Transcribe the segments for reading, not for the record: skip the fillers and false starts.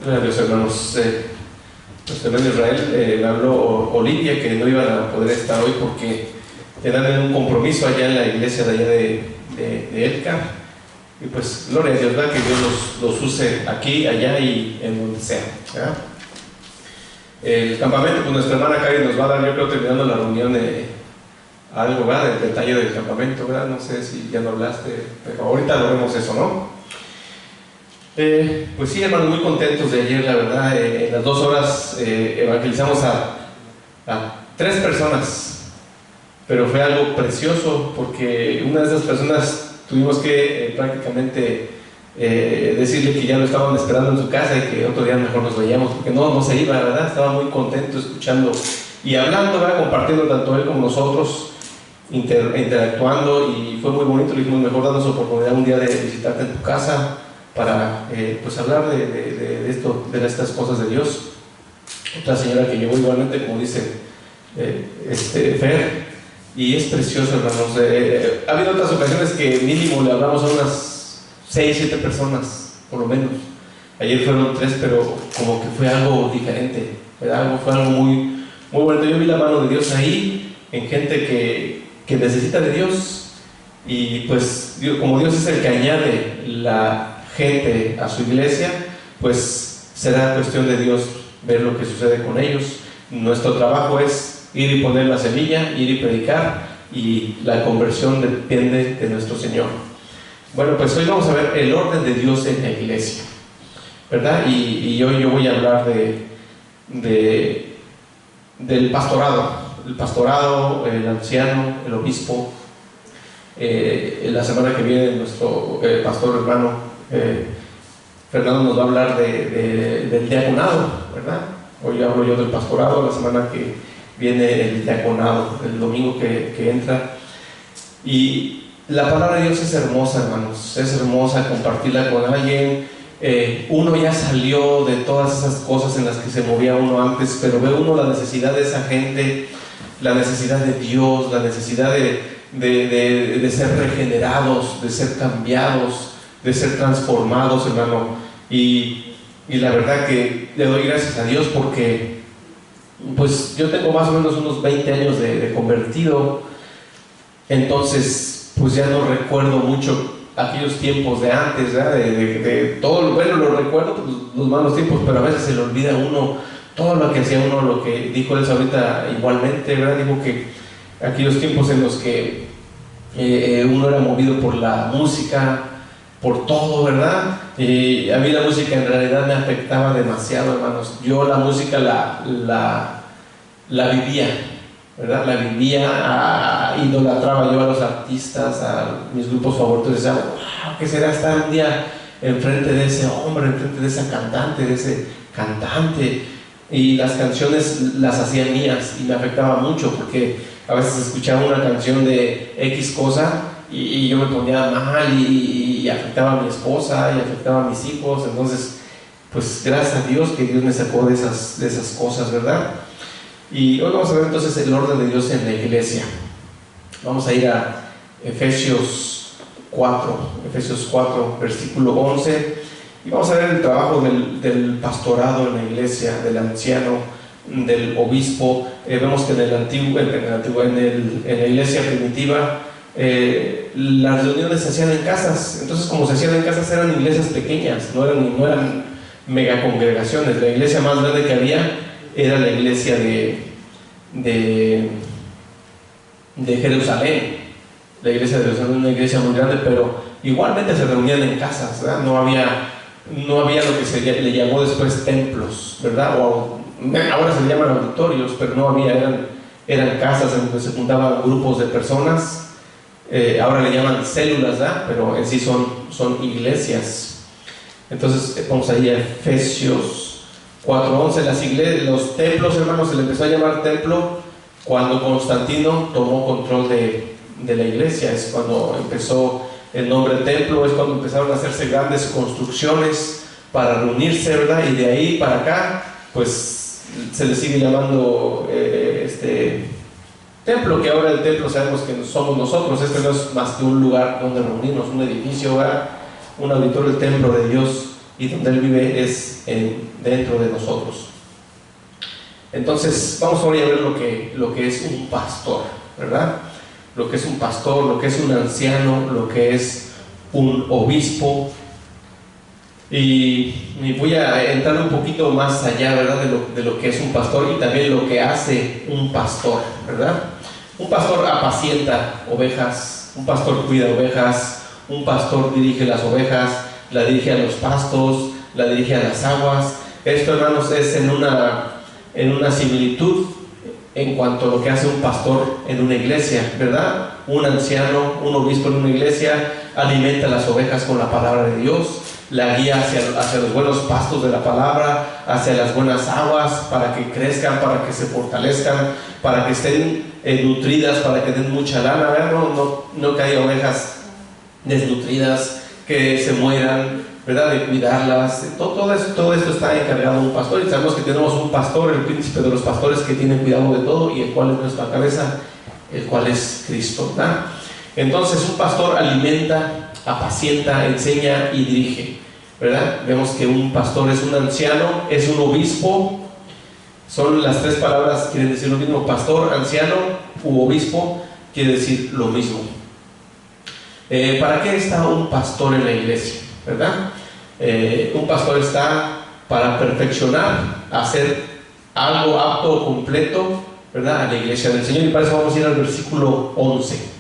Gracias a Dios, hermanos. Nuestro hermano Israel me habló Olivia que no iban a poder estar hoy porque tenían un compromiso allá en la iglesia de allá de Elca. Y pues, gloria a Dios, ¿verdad? Que Dios los use aquí, allá y en donde sea, ¿verdad? El campamento, pues nuestra hermana Cari nos va a dar, yo creo, terminando la reunión, algo, ¿verdad? Del detalle del campamento, ¿verdad? No sé si ya no hablaste, pero ahorita lo vemos eso, ¿no? Pues sí, hermanos, muy contentos de ayer, la verdad. En las 2 horas evangelizamos a 3 personas, pero fue algo precioso porque una de esas personas tuvimos que prácticamente decirle que ya lo estaban esperando en su casa y que otro día mejor nos veíamos porque no se iba, ¿verdad? Estaba muy contento escuchando y hablando, ¿verdad? Compartiendo tanto él como nosotros, interactuando, y fue muy bonito. Le dijimos, mejor danos oportunidad un día de visitarte en tu casa para pues hablar de esto, de estas cosas de Dios. Otra señora que llegó igualmente, como dice Fer, y es precioso, hermanos. Ha habido otras ocasiones que mínimo le hablamos a unas 6, 7 personas, por lo menos. Ayer fueron 3, pero como que fue algo diferente, ¿verdad? Fue algo muy, muy bueno. Yo vi la mano de Dios ahí, en gente que necesita de Dios, y pues como Dios es el que añade la gente a su iglesia, pues será cuestión de Dios ver lo que sucede con ellos. Nuestro trabajo es ir y poner la semilla, ir y predicar, y la conversión depende de nuestro Señor. Bueno, pues hoy vamos a ver el orden de Dios en la iglesia, ¿verdad? Y hoy yo voy a hablar del pastorado. El pastorado, el anciano, el obispo. La semana que viene nuestro pastor hermano Fernando nos va a hablar del diaconado, ¿verdad? Hoy hablo yo del pastorado, la semana que viene el diaconado, el domingo que entra. Y la palabra de Dios es hermosa, hermanos, es hermosa compartirla con alguien. Uno ya salió de todas esas cosas en las que se movía uno antes, pero ve uno la necesidad de esa gente, la necesidad de Dios, la necesidad de ser regenerados, de ser cambiados, de ser transformados, hermano. Y la verdad que le doy gracias a Dios porque pues yo tengo más o menos unos 20 años de convertido. Entonces pues ya no recuerdo mucho aquellos tiempos de antes, ¿verdad? De todo, bueno, lo recuerdo, pues, los malos tiempos, pero a veces se le olvida a uno todo lo que hacía uno, lo que dijo él ahorita igualmente, ¿verdad? Dijo que aquellos tiempos en los que uno era movido por la música, por todo, ¿verdad? Y a mí la música en realidad me afectaba demasiado, hermanos. Yo la música la vivía, ¿verdad? La vivía, idolatraba yo a los artistas, a mis grupos favoritos. Decía, wow, ¿qué será estar un día enfrente de ese hombre, enfrente de esa cantante, de ese cantante? Y las canciones las hacía mías y me afectaba mucho porque a veces escuchaba una canción de X cosa y yo me ponía mal y afectaba a mi esposa y afectaba a mis hijos. Entonces pues gracias a Dios que Dios me sacó de esas cosas, ¿verdad? Y hoy vamos a ver entonces el orden de Dios en la iglesia. Vamos a ir a Efesios 4 versículo 11, y vamos a ver el trabajo del pastorado en la iglesia, del anciano, del obispo. Vemos que en la iglesia primitiva las reuniones se hacían en casas. Entonces, como se hacían en casas, eran iglesias pequeñas, no eran mega congregaciones. La iglesia más grande que había era la iglesia de Jerusalén. La iglesia de Jerusalén era una iglesia muy grande, pero igualmente se reunían en casas, ¿verdad? No había lo que le llamó después templos, ¿verdad? Ahora se le llaman auditorios, pero no había, eran casas en donde se juntaban grupos de personas. Ahora le llaman células, ¿verdad? Pero en sí son iglesias. Entonces vamos a ir a Efesios 4:11. Los templos, hermanos, se le empezó a llamar templo cuando Constantino tomó control de la iglesia. Es cuando empezó el nombre templo, es cuando empezaron a hacerse grandes construcciones para reunirse, ¿verdad? Y de ahí para acá pues se le sigue llamando templo, que ahora el templo sabemos que somos nosotros. No es más que un lugar donde reunirnos, un edificio, ¿verdad? Un auditorio, el templo de Dios y donde Él vive es dentro de nosotros. Entonces, vamos ahora a ver lo que es un pastor, ¿verdad? Lo que es un pastor, lo que es un anciano, lo que es un obispo. Y voy a entrar un poquito más allá, ¿verdad? De lo que es un pastor y también lo que hace un pastor, ¿verdad? Un pastor apacienta ovejas, un pastor cuida ovejas, un pastor dirige las ovejas, la dirige a los pastos, la dirige a las aguas. Esto, hermanos, es en una similitud en cuanto a lo que hace un pastor en una iglesia, ¿verdad? Un anciano, un obispo en una iglesia alimenta a las ovejas con la palabra de Dios, la guía hacia los buenos pastos de la palabra, hacia las buenas aguas, para que crezcan, para que se fortalezcan, para que estén nutridas, para que den mucha lana, ¿verdad? No que haya ovejas desnutridas, que se mueran, ¿verdad? De cuidarlas. Todo esto está encargado de un pastor, y sabemos que tenemos un pastor, el príncipe de los pastores, que tiene cuidado de todo, y el cual es nuestra cabeza, el cual es Cristo, ¿verdad? Entonces, un pastor alimenta, apacienta, enseña y dirige, ¿verdad? Vemos que un pastor es un anciano, es un obispo. Son las tres palabras, quieren decir lo mismo. Pastor, anciano u obispo quiere decir lo mismo. ¿Para qué está un pastor en la iglesia? ¿Verdad? Un pastor está para perfeccionar, hacer algo apto o completo, ¿verdad?, a la iglesia del Señor. Y para eso vamos a ir al versículo 11.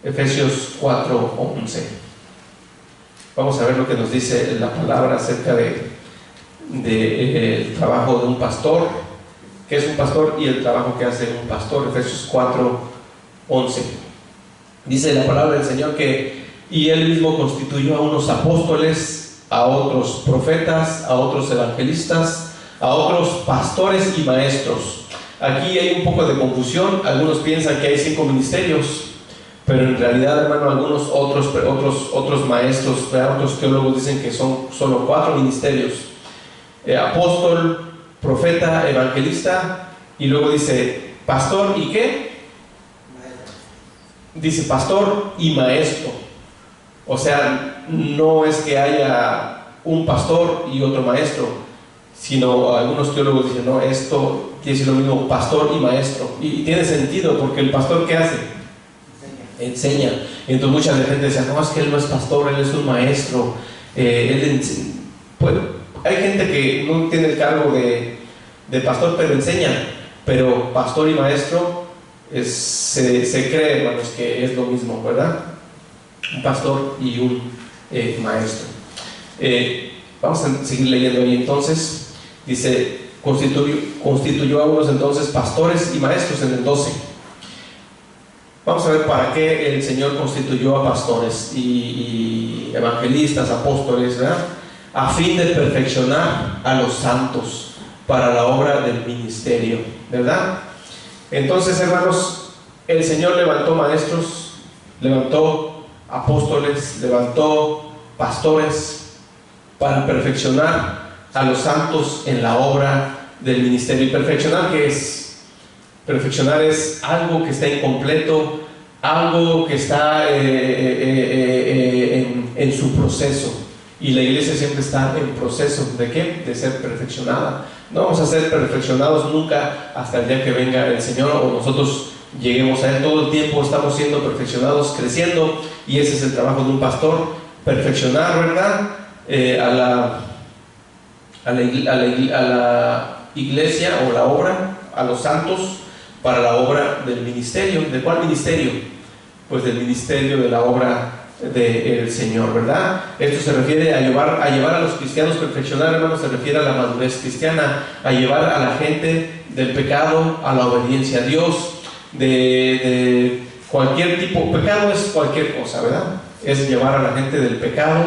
Efesios 4:11. Vamos a ver lo que nos dice la palabra acerca el trabajo de un pastor, qué es un pastor y el trabajo que hace un pastor. Efesios 4:11. Dice la palabra del Señor que y Él mismo constituyó a unos apóstoles, a otros profetas, a otros evangelistas, a otros pastores y maestros. Aquí hay un poco de confusión. Algunos piensan que hay 5 ministerios, pero en realidad, hermano, algunos otros maestros, otros teólogos dicen que son solo 4 ministerios: apóstol, profeta, evangelista, y luego dice pastor y ¿qué? Dice pastor y maestro. O sea, no es que haya un pastor y otro maestro, sino algunos teólogos dicen, no, esto quiere decir lo mismo, pastor y maestro. Y tiene sentido, porque el pastor, ¿qué hace? Enseña. Entonces mucha gente dice, no, es que él no es pastor, él es un maestro. Pues, hay gente que no tiene el cargo de pastor, pero enseña. Pero pastor y maestro se cree, hermanos, que es lo mismo, ¿verdad? Un pastor y un maestro. Vamos a seguir leyendo ahí. Entonces dice, constituyó a unos entonces pastores y maestros, en el 12. Vamos a ver para qué el Señor constituyó a pastores y evangelistas, apóstoles, ¿verdad? A fin de perfeccionar a los santos para la obra del ministerio, ¿verdad? Entonces, hermanos, el Señor levantó maestros, levantó apóstoles, levantó pastores para perfeccionar a los santos en la obra del ministerio. ¿Y perfeccionar qué es? Perfeccionar es algo que está incompleto, algo que está en su proceso. Y la iglesia siempre está en proceso ¿de qué? De ser perfeccionada. No vamos a ser perfeccionados nunca hasta el día que venga el Señor o nosotros lleguemos a Él. Todo el tiempo estamos siendo perfeccionados, creciendo, y ese es el trabajo de un pastor: perfeccionar, ¿verdad? A la iglesia o la obra, a los santos, para la obra del ministerio. ¿De cuál ministerio? Pues del ministerio de la obra del Señor, ¿verdad? Esto se refiere a llevar a los cristianos. Perfeccionar, hermanos, se refiere a la madurez cristiana, a llevar a la gente del pecado a la obediencia a Dios, de cualquier tipo. Pecado es cualquier cosa, ¿verdad? Es llevar a la gente del pecado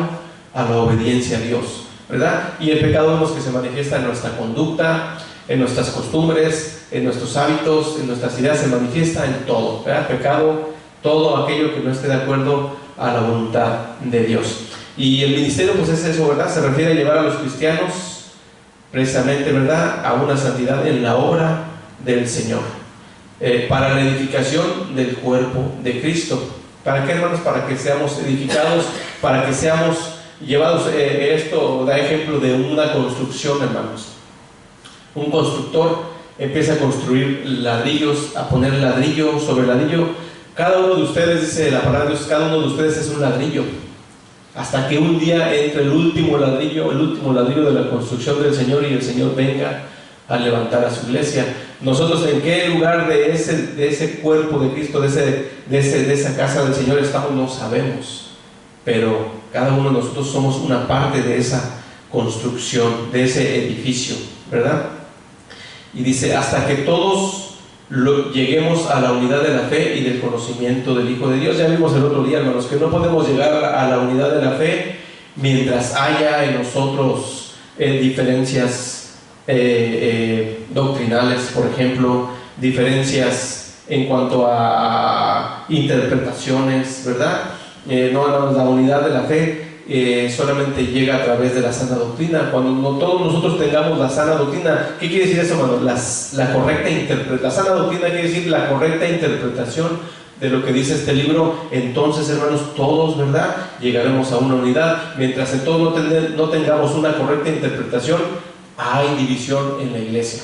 a la obediencia a Dios, ¿verdad? Y el pecado vemos que se manifiesta en nuestra conducta, en nuestras costumbres, en nuestros hábitos, en nuestras ideas, se manifiesta en todo, ¿verdad? Pecado, todo aquello que no esté de acuerdo a la voluntad de Dios. Y el ministerio, pues es eso, ¿verdad? Se refiere a llevar a los cristianos precisamente, ¿verdad?, a una santidad en la obra del Señor, para la edificación del cuerpo de Cristo. ¿Para qué, hermanos? Para que seamos edificados, para que seamos llevados. Esto da ejemplo de una construcción, hermanos. Un constructor empieza a construir ladrillos, a poner ladrillo sobre ladrillo. Cada uno de ustedes, dice la palabra de Dios, cada uno de ustedes es un ladrillo. Hasta que un día entre el último ladrillo de la construcción del Señor, y el Señor venga a levantar a su iglesia. Nosotros, ¿en qué lugar de ese cuerpo de Cristo, de esa casa del Señor estamos? No sabemos, pero cada uno de nosotros somos una parte de esa construcción, de ese edificio, ¿verdad? Y dice, hasta que todos lleguemos a la unidad de la fe y del conocimiento del Hijo de Dios. Ya vimos el otro día, hermanos, que no podemos llegar a la unidad de la fe mientras haya en nosotros diferencias doctrinales, por ejemplo, diferencias en cuanto a interpretaciones, ¿verdad? No, hermanos, la unidad de la fe solamente llega a través de la sana doctrina. Cuando todos nosotros tengamos la sana doctrina, ¿qué quiere decir eso, hermanos? La correcta interpretación. La sana doctrina quiere decir la correcta interpretación de lo que dice este libro. Entonces, hermanos, todos, ¿verdad?, llegaremos a una unidad. Mientras en todo no tengamos una correcta interpretación, hay división en la iglesia.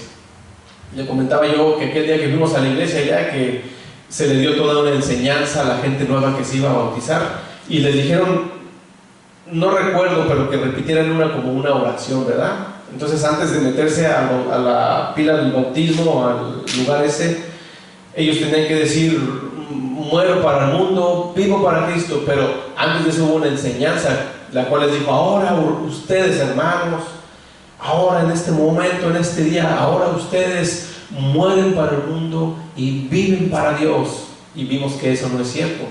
Le comentaba yo que aquel día que fuimos a la iglesia, ya que se le dio toda una enseñanza a la gente nueva que se iba a bautizar, y les dijeron, no recuerdo, pero que repitieran como una oración, ¿verdad? Entonces, antes de meterse a la pila del bautismo, al lugar ese, ellos tenían que decir, muero para el mundo, vivo para Cristo. Pero antes de eso hubo una enseñanza, la cual les dijo, ahora ustedes, hermanos, ahora en este momento, en este día, ahora ustedes mueren para el mundo y viven para Dios. Y vimos que eso no es cierto,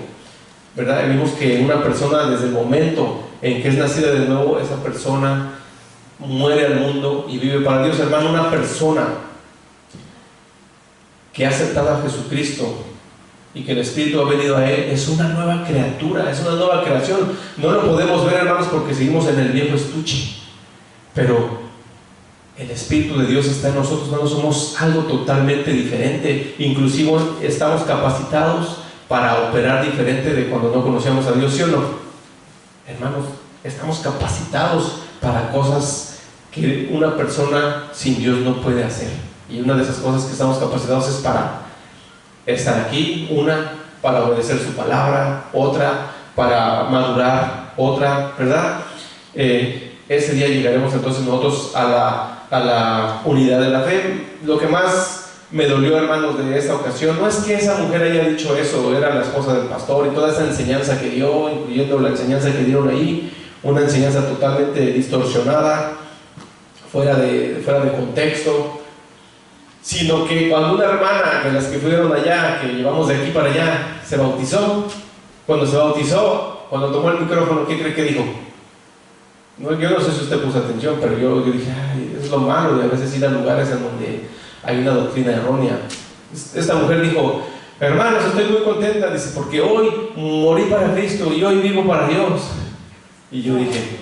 ¿verdad? Y vimos que una persona, desde el momento en que es nacida de nuevo, esa persona muere al mundo y vive para Dios. Hermano, una persona que ha aceptado a Jesucristo y que el Espíritu ha venido a él, es una nueva criatura, es una nueva creación. No lo podemos ver, hermanos, porque seguimos en el viejo estuche, pero el Espíritu de Dios está en nosotros, hermanos. Somos algo totalmente diferente. Inclusive estamos capacitados para operar diferente de cuando no conocíamos a Dios, ¿sí o no? Hermanos, estamos capacitados para cosas que una persona sin Dios no puede hacer. Y una de esas cosas que estamos capacitados es para estar aquí, una para obedecer su palabra, otra para madurar, otra, ¿verdad? Ese día llegaremos entonces nosotros a la unidad de la fe. Lo que más me dolió, hermanos, de esta ocasión, no es que esa mujer haya dicho eso, era la esposa del pastor, y toda esa enseñanza que dio, incluyendo la enseñanza que dieron ahí, una enseñanza totalmente distorsionada, fuera de contexto, sino que cuando una hermana de las que fueron allá, que llevamos de aquí para allá, se bautizó, cuando tomó el micrófono, ¿qué cree que dijo? No, yo no sé si usted puso atención, pero yo dije, ay, es lo malo de a veces ir a lugares en donde hay una doctrina errónea. Esta mujer dijo, hermanos, estoy muy contenta, dice, porque hoy morí para Cristo y hoy vivo para Dios. Y yo dije,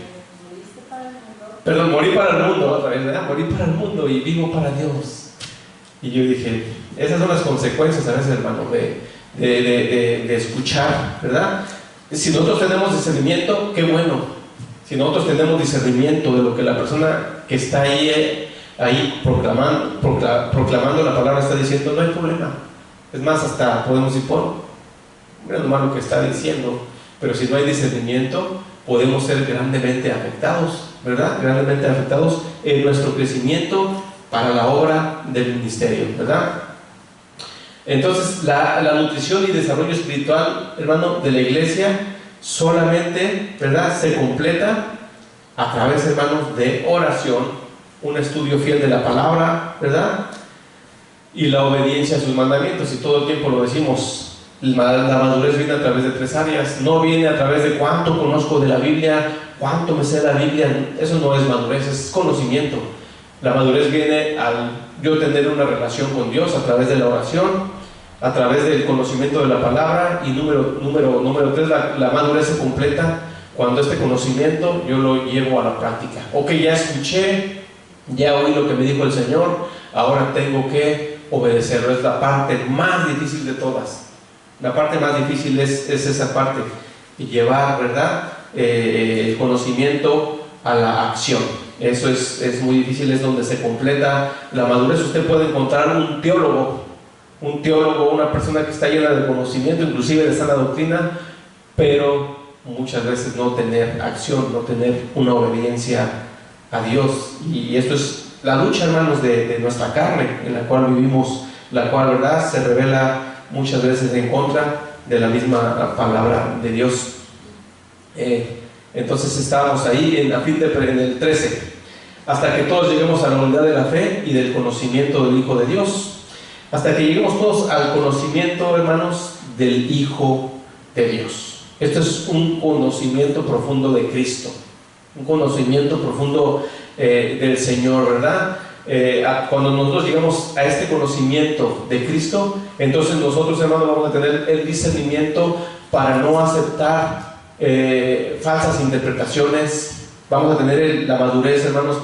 perdón, morí para el mundo, otra vez, ¿verdad? Morí para el mundo y vivo para Dios. Y yo dije, esas son las consecuencias a veces, hermano, de escuchar, ¿verdad? Si nosotros tenemos discernimiento, qué bueno. Si nosotros tenemos discernimiento de lo que la persona que está ahí proclamando la palabra está diciendo, no hay problema. Es más, hasta podemos ir por, mira lo malo que está diciendo. Pero si no hay discernimiento, podemos ser grandemente afectados, ¿verdad? Grandemente afectados en nuestro crecimiento para la obra del ministerio, ¿verdad? Entonces, la nutrición y desarrollo espiritual, hermano, de la iglesia solamente, ¿verdad?, se completa a través, hermanos, de oración, un estudio fiel de la palabra, ¿verdad?, y la obediencia a sus mandamientos. Y todo el tiempo lo decimos, la madurez viene a través de 3 áreas. No viene a través de cuánto conozco de la Biblia, cuánto me sé de la Biblia. Eso no es madurez, es conocimiento. La madurez viene al yo tener una relación con Dios a través de la oración, a través del conocimiento de la palabra. Y número 3, la madurez se completa cuando este conocimiento yo lo llevo a la práctica. Ok, ya escuché, ya oí lo que me dijo el Señor, ahora tengo que obedecerlo. Es la parte más difícil de todas. La parte más difícil es esa parte, llevar, ¿verdad? El conocimiento a la acción. Eso es muy difícil, es donde se completa la madurez. Usted puede encontrar un teólogo, una persona que está llena de conocimiento, inclusive de sana doctrina, pero muchas veces no tener acción, no tener una obediencia a Dios. Y esto es la lucha, hermanos, de nuestra carne, en la cual vivimos, la cual, ¿verdad?, se revela muchas veces en contra de la misma palabra de Dios. Entonces estábamos ahí en el 13, hasta que todos lleguemos a la unidad de la fe y del conocimiento del Hijo de Dios, hasta que lleguemos todos al conocimiento, hermanos, del Hijo de Dios. Esto es un conocimiento profundo de Cristo, un conocimiento profundo del Señor, ¿verdad? Cuando nosotros llegamos a este conocimiento de Cristo, entonces nosotros, hermanos, vamos a tener el discernimiento para no aceptar falsas interpretaciones. Vamos a tener la madurez, hermanos,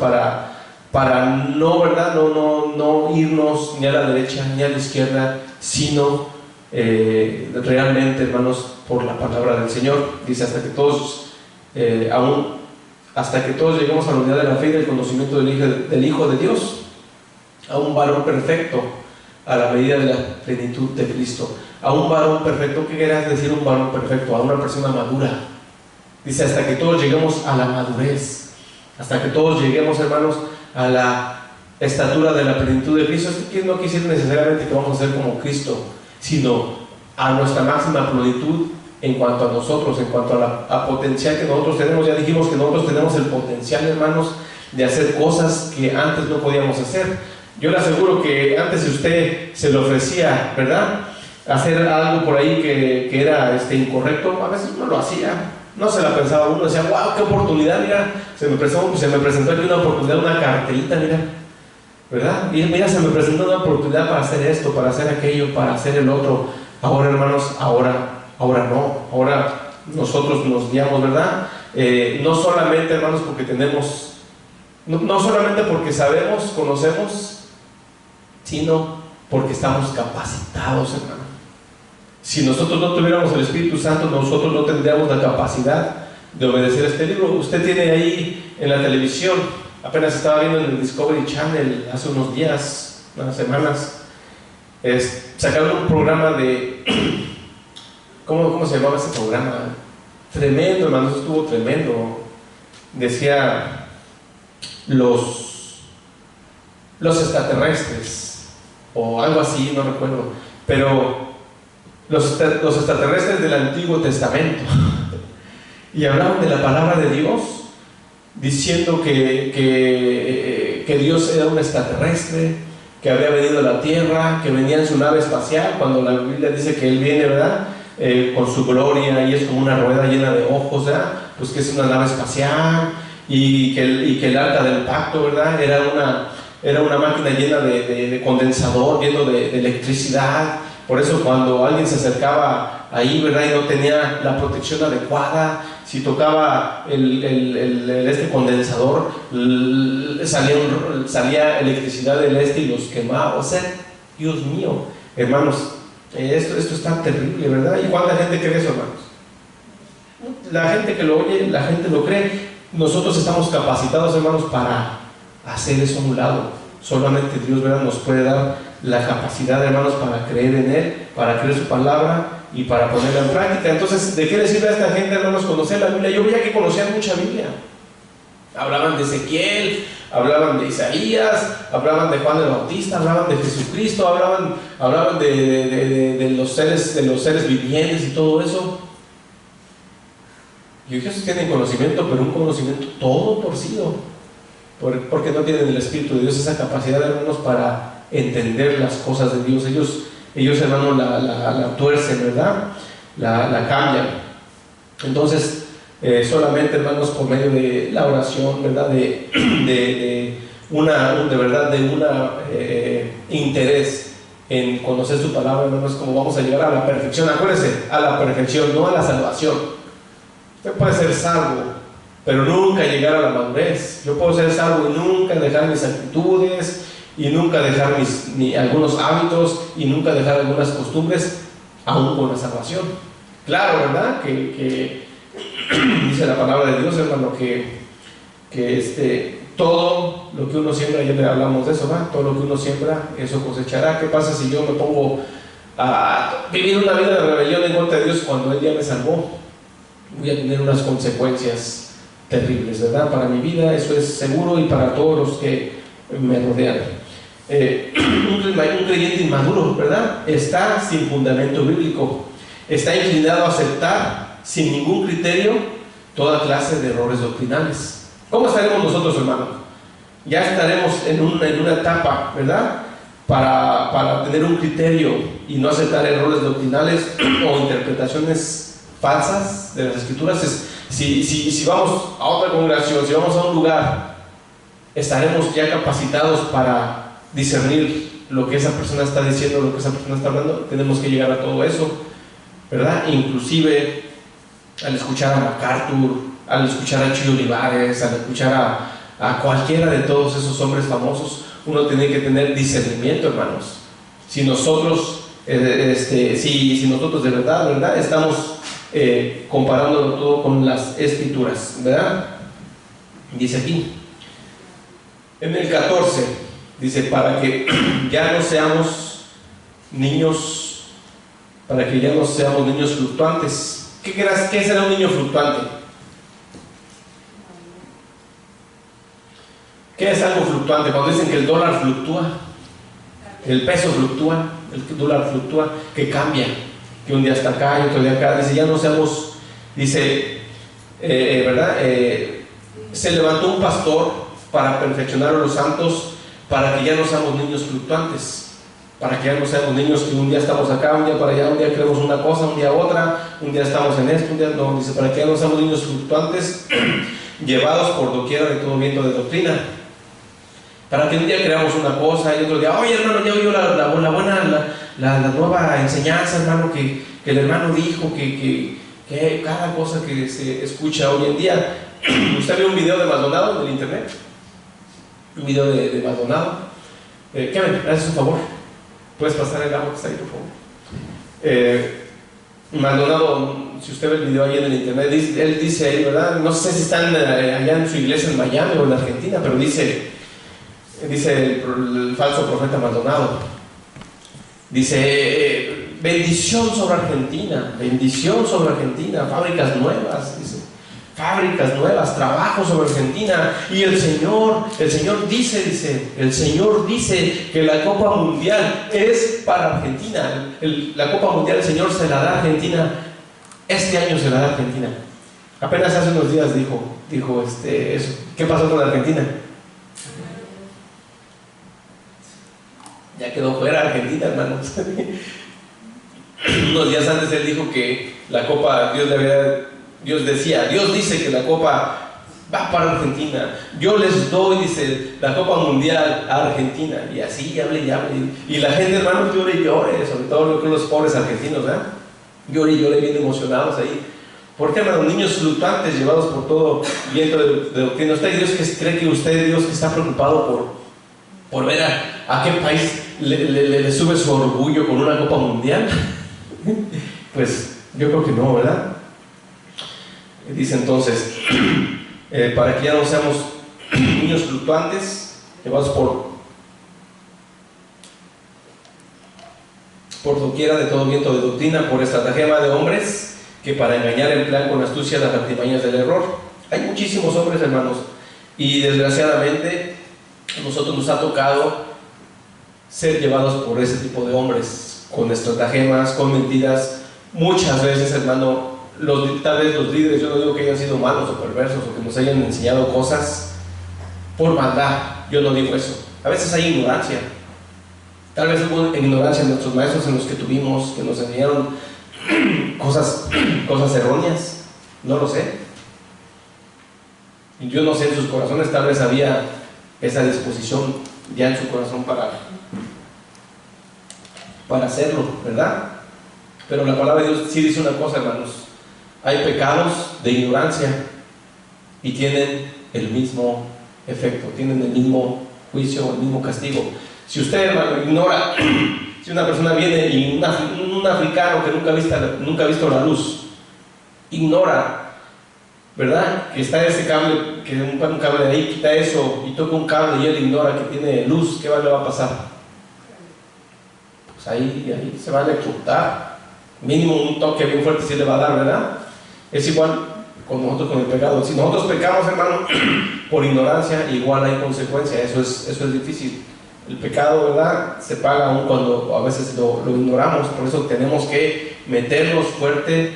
para no, ¿verdad?, no irnos ni a la derecha ni a la izquierda, sino realmente, hermanos, por la palabra del Señor. Dice, hasta que todos lleguemos a la unidad de la fe y del conocimiento del Hijo de Dios, a un varón perfecto, a la medida de la plenitud de Cristo. A un varón perfecto. ¿Qué querés decir un varón perfecto? A una persona madura. Dice, hasta que todos lleguemos a la madurez, hasta que todos lleguemos, hermanos, a la estatura de la plenitud de Cristo. Esto no quisiera necesariamente que vamos a ser como Cristo, sino a nuestra máxima plenitud en cuanto a nosotros, en cuanto a potencial que nosotros tenemos. Ya dijimos que nosotros tenemos el potencial, hermanos, de hacer cosas que antes no podíamos hacer. Yo le aseguro que antes, si usted se le ofrecía, ¿verdad?, hacer algo por ahí que era incorrecto, a veces uno lo hacía, no se la pensaba uno, decía, wow, qué oportunidad, mira, se me presentó aquí una oportunidad, una cartelita, mira, ¿verdad? Y mira, se me presentó una oportunidad para hacer esto, para hacer aquello, para hacer el otro. Ahora, hermanos, ahora no, ahora nosotros nos guiamos, ¿verdad? No solamente, hermanos, porque tenemos, no solamente porque sabemos, conocemos, sino porque estamos capacitados, hermano. Si nosotros no tuviéramos el Espíritu Santo, nosotros no tendríamos la capacidad de obedecer este libro. Usted tiene ahí en la televisión, apenas estaba viendo en el Discovery Channel hace unos días, unas semanas, sacaron un programa de ¿cómo se llamaba ese programa? Tremendo, hermano, eso estuvo tremendo. Decía los extraterrestres o algo así, no recuerdo, pero los extraterrestres del Antiguo Testamento y hablaban de la palabra de Dios, diciendo que Dios era un extraterrestre, que había venido a la tierra, que venía en su nave espacial, cuando la Biblia dice que Él viene, ¿verdad?, con su gloria, y es como una rueda llena de ojos, ¿verdad?, pues que es una nave espacial, y que el arca del pacto, ¿verdad?, era una máquina llena de condensador, lleno de electricidad. Por eso cuando alguien se acercaba ahí, ¿verdad?, y no tenía la protección adecuada, si tocaba el condensador, salía electricidad del y los quemaba. O sea, Dios mío, hermanos, esto está terrible, ¿verdad? ¿Y cuánta gente cree eso, hermanos? La gente que lo oye, la gente lo cree. Nosotros estamos capacitados, hermanos, para hacer eso a un lado. Solamente Dios, ¿verdad?, nos puede dar la capacidad, hermanos, para creer en Él, para creer su palabra y para ponerla en práctica. Entonces, ¿de qué le sirve a esta gente, hermanos, conocer la Biblia? Yo veía que conocían mucha Biblia. Hablaban de Ezequiel, hablaban de Isaías, hablaban de Juan el Bautista, hablaban de Jesucristo, hablaban de los seres vivientes y todo eso. Y ellos tienen conocimiento, pero un conocimiento todo torcido, porque no tienen el Espíritu de Dios, esa capacidad, hermanos, para entender las cosas de Dios. Ellos, hermanos, la tuercen, ¿verdad?, la cambian. Entonces, solamente, hermanos, por medio de la oración, ¿verdad?, de un interés en conocer su palabra, hermanos, como vamos a llegar a la perfección. Acuérdense, a la perfección, no a la salvación. Usted puede ser salvo, pero nunca llegar a la madurez. Yo puedo ser salvo y nunca dejar mis actitudes, y nunca dejar algunos hábitos, y nunca dejar algunas costumbres, aún con la salvación. Claro, ¿verdad? Que dice la palabra de Dios, hermano, que todo lo que uno siembra, ya le hablamos de eso, ¿verdad? Todo lo que uno siembra, eso cosechará. ¿Qué pasa si yo me pongo a vivir una vida de rebelión en contra de Dios cuando Él ya me salvó? Voy a tener unas consecuencias terribles, ¿verdad? Para mi vida, eso es seguro, y para todos los que me rodean. Un creyente inmaduro, ¿verdad? Está sin fundamento bíblico, está inclinado a aceptar sin ningún criterio toda clase de errores doctrinales. ¿Cómo estaremos nosotros, hermanos? Ya estaremos en una etapa, ¿verdad? Para tener un criterio y no aceptar errores doctrinales o interpretaciones falsas de las Escrituras. Si vamos a otra congregación, si vamos a un lugar, estaremos ya capacitados para discernir lo que esa persona está diciendo, lo que esa persona está hablando. Tenemos que llegar a todo eso, ¿verdad? Inclusive al escuchar a MacArthur, al escuchar a Chuy Olivares, al escuchar a cualquiera de todos esos hombres famosos, uno tiene que tener discernimiento, hermanos. Si nosotros si nosotros de verdad estamos comparándolo todo con las Escrituras, ¿verdad? Dice aquí en el 14, dice, para que ya no seamos niños, fluctuantes. ¿Qué será un niño fluctuante? ¿Qué es algo fluctuante? Cuando dicen que el dólar fluctúa, el peso fluctúa, el dólar fluctúa, que cambia, que un día está acá y otro día acá. Dice, ya no seamos, dice, ¿verdad? Se levantó un pastor para perfeccionar a los santos, para que ya no seamos niños fluctuantes, para que ya no seamos niños que un día estamos acá, un día para allá, un día creemos una cosa, un día otra, un día estamos en esto, un día no. Dice, para que ya no seamos niños fluctuantes, llevados por doquiera de todo viento de doctrina, para que un día creamos una cosa y otro día, oye hermano, ya oyó la nueva enseñanza, hermano, que el hermano dijo que cada cosa que se escucha hoy en día. ¿Usted vio un video de Maldonado en el internet? Un video de Maldonado. Kevin, haces un favor, puedes pasar el agua que está ahí, por favor. Maldonado, si usted ve el video ahí en el internet, él dice ahí, ¿verdad? No sé si están allá en su iglesia en Miami o en Argentina, pero dice el falso profeta Maldonado, dice, bendición sobre Argentina, fábricas nuevas, dice, fábricas nuevas, trabajo sobre Argentina. Y el Señor dice que la Copa Mundial es para Argentina. La Copa Mundial el Señor se la da a Argentina. Este año se la da a Argentina. Apenas hace unos días dijo eso. ¿Qué pasó con Argentina? Ya quedó fuera Argentina, hermanos. Unos días antes él dijo que la Copa, Dios dice que la Copa va para Argentina. Yo les doy, dice, la Copa Mundial a Argentina. Y así hable y hable. Y la gente, hermanos, llore y llore, sobre todo los pobres argentinos, ¿verdad? Llore y llore, bien emocionados ahí. ¿Por qué, hermanos? Niños fluctuantes llevados por todo viento de doctrina. ¿Usted cree que Dios que está preocupado por ver a qué país le sube su orgullo con una Copa Mundial? Pues yo creo que no, ¿verdad? Dice entonces, para que ya no seamos niños fluctuantes, llevados por doquiera de todo viento de doctrina, por estratagema de hombres que para engañar emplean con astucia las artimañas del error. Hay muchísimos hombres, hermanos, y desgraciadamente a nosotros nos ha tocado ser llevados por ese tipo de hombres, con estratagemas, con mentiras. Muchas veces, hermano, tal vez los líderes, yo no digo que hayan sido malos o perversos o que nos hayan enseñado cosas por maldad, yo no digo eso. A veces hay ignorancia. Tal vez hubo ignorancia en nuestros maestros, en los que tuvimos, que nos enseñaron cosas erróneas, no lo sé. Y yo no sé, en sus corazones tal vez había esa disposición ya en su corazón para hacerlo, ¿verdad? Pero la palabra de Dios sí dice una cosa, hermanos: hay pecados de ignorancia y tienen el mismo efecto, tienen el mismo juicio, el mismo castigo. Si usted, hermano, ignora Si una persona viene y un africano que nunca ha visto la luz, ignora, ¿verdad? Que está ese cable, que un cable de ahí, quita eso y toca un cable y él ignora que tiene luz, ¿qué le va a pasar? Pues ahí se va a electrocutar. Mínimo un toque bien fuerte sí le va a dar, ¿verdad? Es igual con nosotros con el pecado. Si nosotros pecamos, hermano, por ignorancia, igual hay consecuencia. Eso es difícil. El pecado, ¿verdad?, se paga aún cuando a veces lo ignoramos. Por eso tenemos que meternos fuerte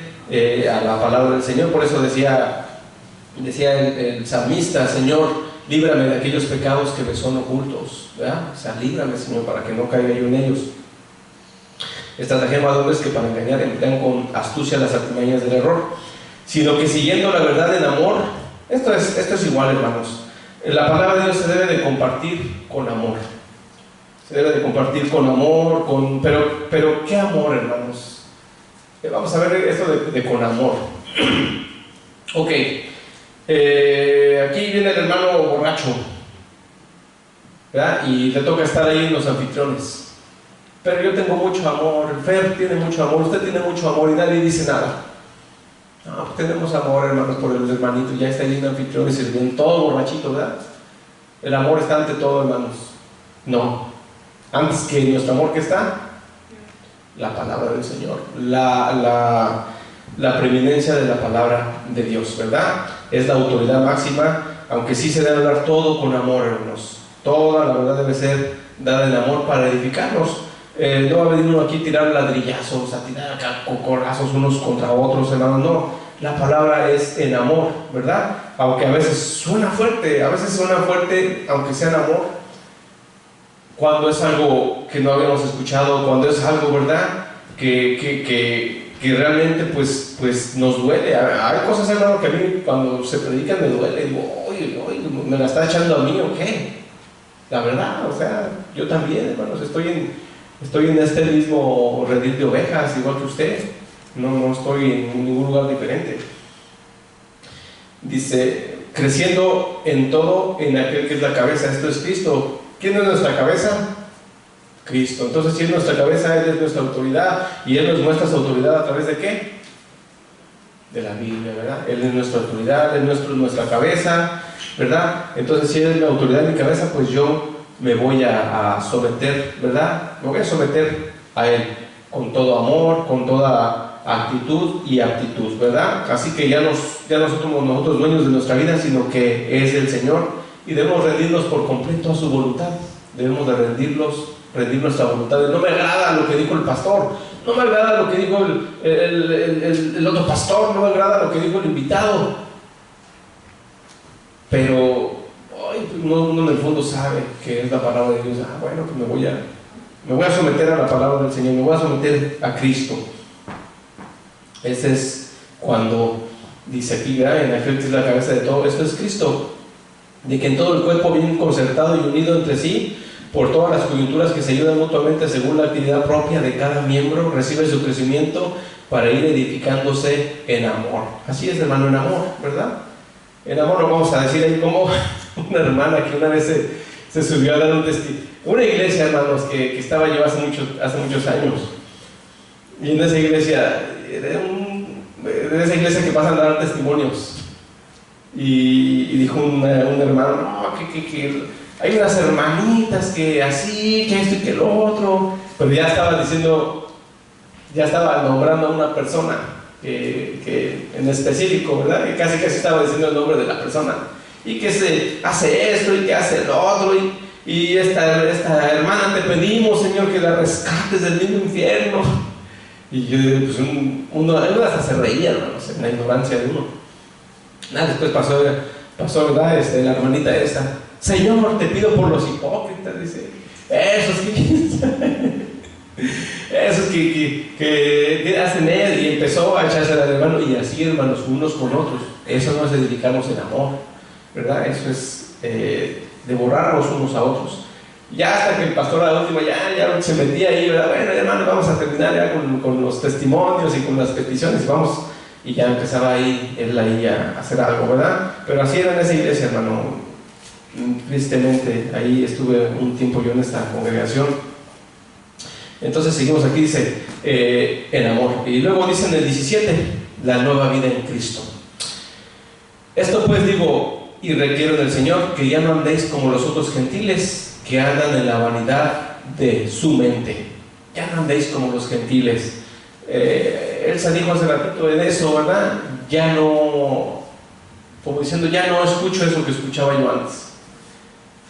a la palabra del Señor. Por eso decía el salmista: Señor, líbrame de aquellos pecados que me son ocultos, ¿verdad? O sea, líbrame, Señor, para que no caiga yo en ellos. Estratagema de hombres que para engañar emplean con astucia las artimañas del error, sino que siguiendo la verdad en amor. Esto es igual, hermanos. La palabra de Dios se debe de compartir con amor. Se debe de compartir con amor, pero ¿qué amor, hermanos? Vamos a ver esto de con amor. Ok, aquí viene el hermano borracho, ¿verdad? Y le toca estar ahí en los anfitriones. Pero yo tengo mucho amor, Fer tiene mucho amor, usted tiene mucho amor, y nadie dice nada. No, pues tenemos amor, hermanos, por los hermanitos. Ya está ahí en anfitrión y se ven todo borrachito, ¿verdad? El amor está ante todo, hermanos. No, antes que nuestro amor, ¿qué está? La palabra del Señor, la preeminencia de la palabra de Dios, ¿verdad? Es la autoridad máxima, aunque sí se debe hablar todo con amor, hermanos. Toda la verdad debe ser dada en amor para edificarnos. No va a venir uno aquí a tirar ladrillazos, a tirar acá cocorazos unos contra otros, hermanos. No, la palabra es en amor, ¿verdad? Aunque a veces suena fuerte, aunque sea en amor. Cuando es algo que no habíamos escuchado, cuando es algo, ¿verdad?, que realmente pues nos duele. Hay cosas, hermano, que a mí cuando se predican me duele. Digo, oye, ¿me la está echando a mí o qué? La verdad, o sea, yo también, hermanos, estoy en este mismo redil de ovejas, igual que usted. No estoy en ningún lugar diferente. Dice, creciendo en todo en aquel que es la cabeza. Esto es Cristo. ¿Quién es nuestra cabeza? Cristo. Entonces, si es nuestra cabeza, Él es nuestra autoridad, y Él nos muestra su autoridad a través de ¿qué? De la Biblia, ¿verdad? Él es nuestra autoridad, Él es nuestra cabeza, ¿verdad? Entonces, si Él es la autoridad de mi cabeza, pues yo me voy a someter, ¿verdad? Me voy a someter a Él con todo amor, con toda actitud y aptitud, ¿verdad? Así que ya no somos nosotros dueños de nuestra vida, sino que es el Señor, y debemos rendirnos por completo a su voluntad. Debemos de rendir nuestra voluntad. No me agrada lo que dijo el pastor, no me agrada lo que dijo el otro pastor, no me agrada lo que dijo el invitado, pero uno en el fondo sabe que es la palabra de Dios. Bueno, pues me voy a someter a la palabra del Señor, me voy a someter a Cristo. Ese es cuando dice aquí, en aquel que es la cabeza de todo, esto es Cristo, de que en todo el cuerpo bien concertado y unido entre sí por todas las coyunturas que se ayudan mutuamente según la actividad propia de cada miembro, recibe su crecimiento para ir edificándose en amor. Así es, hermano, en amor, ¿verdad? En amor. No vamos a decir ahí como una hermana que una vez se subió a dar un testimonio. Una iglesia, hermanos, que estaba yo hace muchos años, y en esa iglesia, de esa iglesia que pasan a dar testimonios, y dijo un hermano, no, que hay unas hermanitas que así, que esto y que lo otro, pero ya estaba nombrando a una persona que en específico, ¿verdad? Que casi estaba diciendo el nombre de la persona, y que se hace esto y que hace lo otro, y esta hermana te pedimos, Señor, que la rescates del mismo infierno. Y yo, pues uno hasta se reía, hermanos, en la ignorancia de uno. Después pasó, ¿verdad? La hermanita esta, Señor, te pido por los hipócritas, dice, esos que hacen él, y empezó a echarse al hermano, y así, hermanos, unos con otros. Eso no es dedicarnos en amor, ¿verdad? Eso es devorarnos unos a otros. Ya hasta que el pastor a la última ya se metía ahí, ¿verdad? Bueno, hermano, vamos a terminar ya con los testimonios y con las peticiones, vamos. Y ya empezaba él ahí a hacer algo, ¿verdad? Pero así era en esa iglesia, hermano. Tristemente, ahí estuve un tiempo yo en esta congregación. Entonces seguimos aquí, dice, en amor. Y luego dice en el 17, la nueva vida en Cristo. Esto pues digo y requiero del Señor, que ya no andéis como los otros gentiles, que andan en la vanidad de su mente. Ya no andéis como los gentiles. Elsa dijo hace ratito de eso, ¿verdad? Ya no, como diciendo, ya no escucho eso que escuchaba yo antes.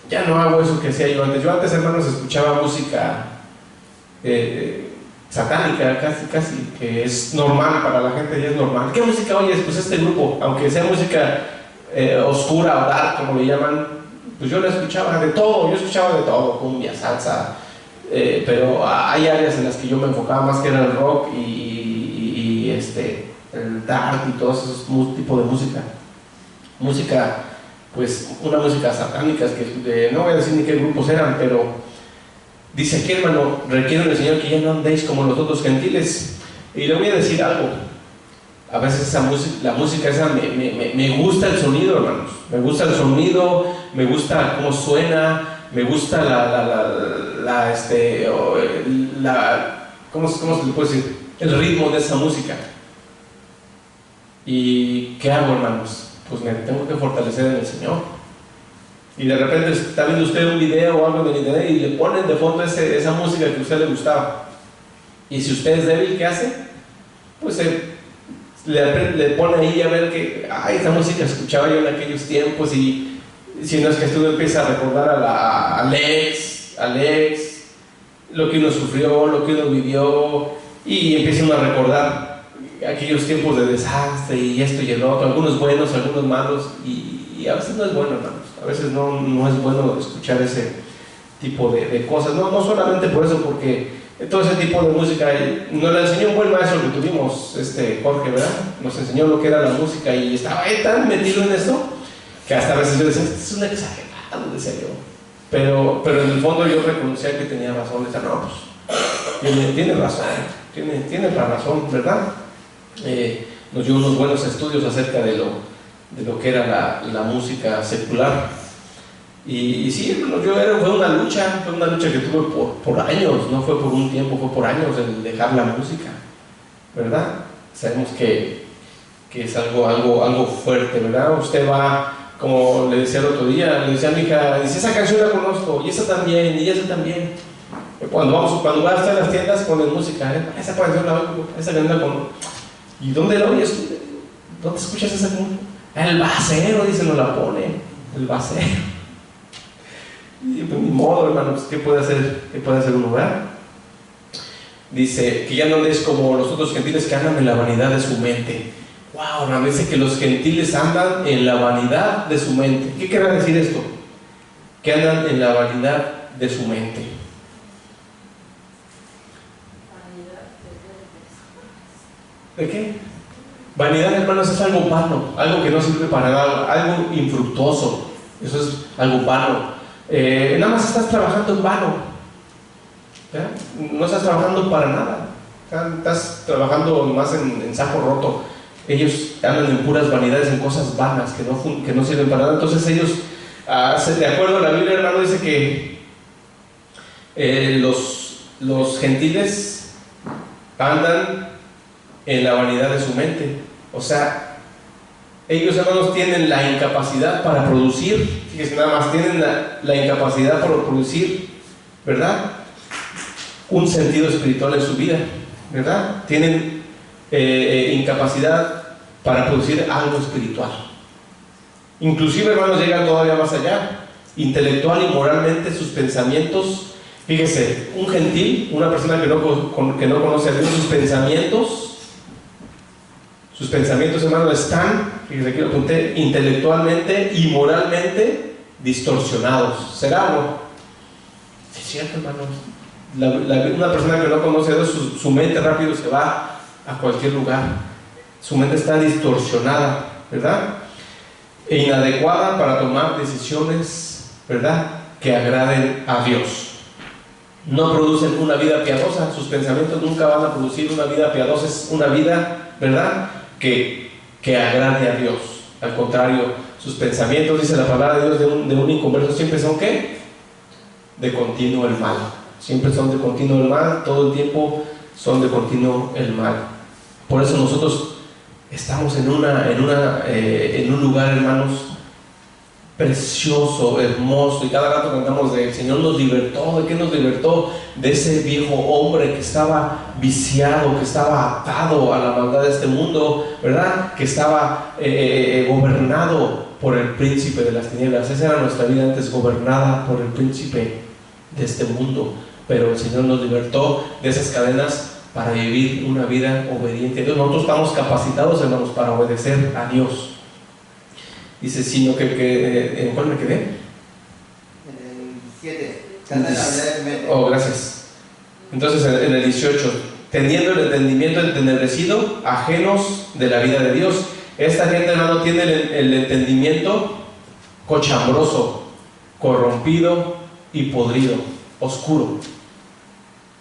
Ya no hago eso que hacía yo antes. Yo antes, hermanos, escuchaba música satánica, casi, que es normal para la gente, ya es normal. ¿Qué música oyes? Pues este grupo, aunque sea música oscura o dark, como le llaman, pues yo la escuchaba de todo, yo escuchaba de todo, cumbia, salsa, pero hay áreas en las que yo me enfocaba más, que era el rock y el dark y todos esos tipos de música, pues una música satánica, que no voy a decir ni qué grupos eran, pero dice aquí, hermano, requiero del Señor que ya no andéis como los otros gentiles. Y le voy a decir algo. A veces la música esa me gusta el sonido, hermanos. Me gusta el sonido, me gusta cómo suena, me gusta ¿cómo se le puede decir? El ritmo de esa música. ¿Y qué hago, hermanos? Pues me tengo que fortalecer en el Señor. Y de repente está viendo usted un video o algo en internet y le ponen de fondo esa música que a usted le gustaba. Y si usted es débil, ¿qué hace? Pues le pone ahí a ver que, esa música escuchaba yo en aquellos tiempos, y si no es que usted empieza a recordar a Alex, lo que uno sufrió, lo que uno vivió, y empieza uno a recordar aquellos tiempos de desastre y esto y el otro, algunos buenos, algunos malos, y a veces no es bueno, hermanos. A veces no es bueno escuchar ese tipo de cosas, no solamente por eso, porque todo ese tipo de música nos la enseñó un buen maestro que tuvimos, Jorge, ¿verdad? Nos enseñó lo que era la música y estaba tan metido en eso que hasta a veces yo decía, este es un exagerado, decía yo. Pero en el fondo yo reconocía que tenía razón. Decía, no, pues tiene razón, tiene la razón, ¿verdad? Nos dio unos buenos estudios acerca de lo que era la música secular. Y sí, fue una lucha que tuve por años, no fue por un tiempo, fue por años el dejar la música, ¿verdad? Sabemos que es algo fuerte, ¿verdad? Usted va, como le decía el otro día, le decía a mi hija, dice, esa canción la conozco, y esa también, y esa también. Cuando va a estar en las tiendas, ponen música, esa canción la oigo, esa canción la conozco. ¿Y dónde la oyes? ¿Dónde escuchas esa canción? El basero, dice, no la pone, el basero. Y pues ni modo, hermano, pues, ¿qué puede hacer uno, verdad? Dice que ya no es como los otros gentiles que andan en la vanidad de su mente. Wow, hermano, dice que los gentiles andan en la vanidad de su mente. ¿Qué quiere decir esto? Que andan en la vanidad de su mente. ¿De qué? Vanidad, hermanos, es algo vano, algo que no sirve para nada, algo infructuoso. Eso es algo vano. Nada más estás trabajando en vano, ¿verdad? No estás trabajando para nada, estás trabajando más en saco roto. Ellos andan en puras vanidades, en cosas vanas que no sirven para nada. Entonces ellos, de acuerdo a la Biblia, hermano, dice que los gentiles andan en la vanidad de su mente. O sea, ellos, hermanos, tienen la incapacidad para producir. Fíjense, nada más tienen la incapacidad para producir, ¿verdad? Un sentido espiritual en su vida, ¿verdad? Tienen incapacidad para producir algo espiritual. Inclusive, hermanos, llegan todavía más allá. Intelectual y moralmente sus pensamientos. Fíjese, un gentil, una persona que no conoce a Dios, sus pensamientos, hermanos, están, fíjese, aquí lo apunté, intelectualmente y moralmente distorsionados. ¿Será o no? Es cierto, hermanos. Una persona que no conoce a Dios, su mente rápido se va a cualquier lugar. Su mente está distorsionada, ¿verdad? E inadecuada para tomar decisiones, ¿verdad?, que agraden a Dios. No producen una vida piadosa. Sus pensamientos nunca van a producir una vida piadosa. Es una vida, ¿verdad?, que agrade a Dios. Al contrario, sus pensamientos, dice la palabra de Dios, de un inconverso siempre son, ¿qué? De continuo el mal. siempre son de continuo el mal, todo el tiempo son de continuo el mal. Por eso nosotros estamos en un lugar, hermanos, precioso, hermoso, y cada rato cantamos de el Señor nos libertó. ¿De qué nos libertó? De ese viejo hombre que estaba viciado, que estaba atado a la maldad de este mundo, ¿verdad? Que estaba gobernado por el príncipe de las tinieblas. Esa era nuestra vida antes, gobernada por el príncipe de este mundo. Pero el Señor nos libertó de esas cadenas para vivir una vida obediente. Entonces nosotros estamos capacitados, hermanos, para obedecer a Dios. Dice, sino ¿en cuál me quedé? En el 7. Oh, gracias. Entonces en el 18, teniendo el entendimiento entenebrecido, ajenos de la vida de Dios. Esta gente, hermano, tiene el entendimiento cochambroso, corrompido y podrido, oscuro.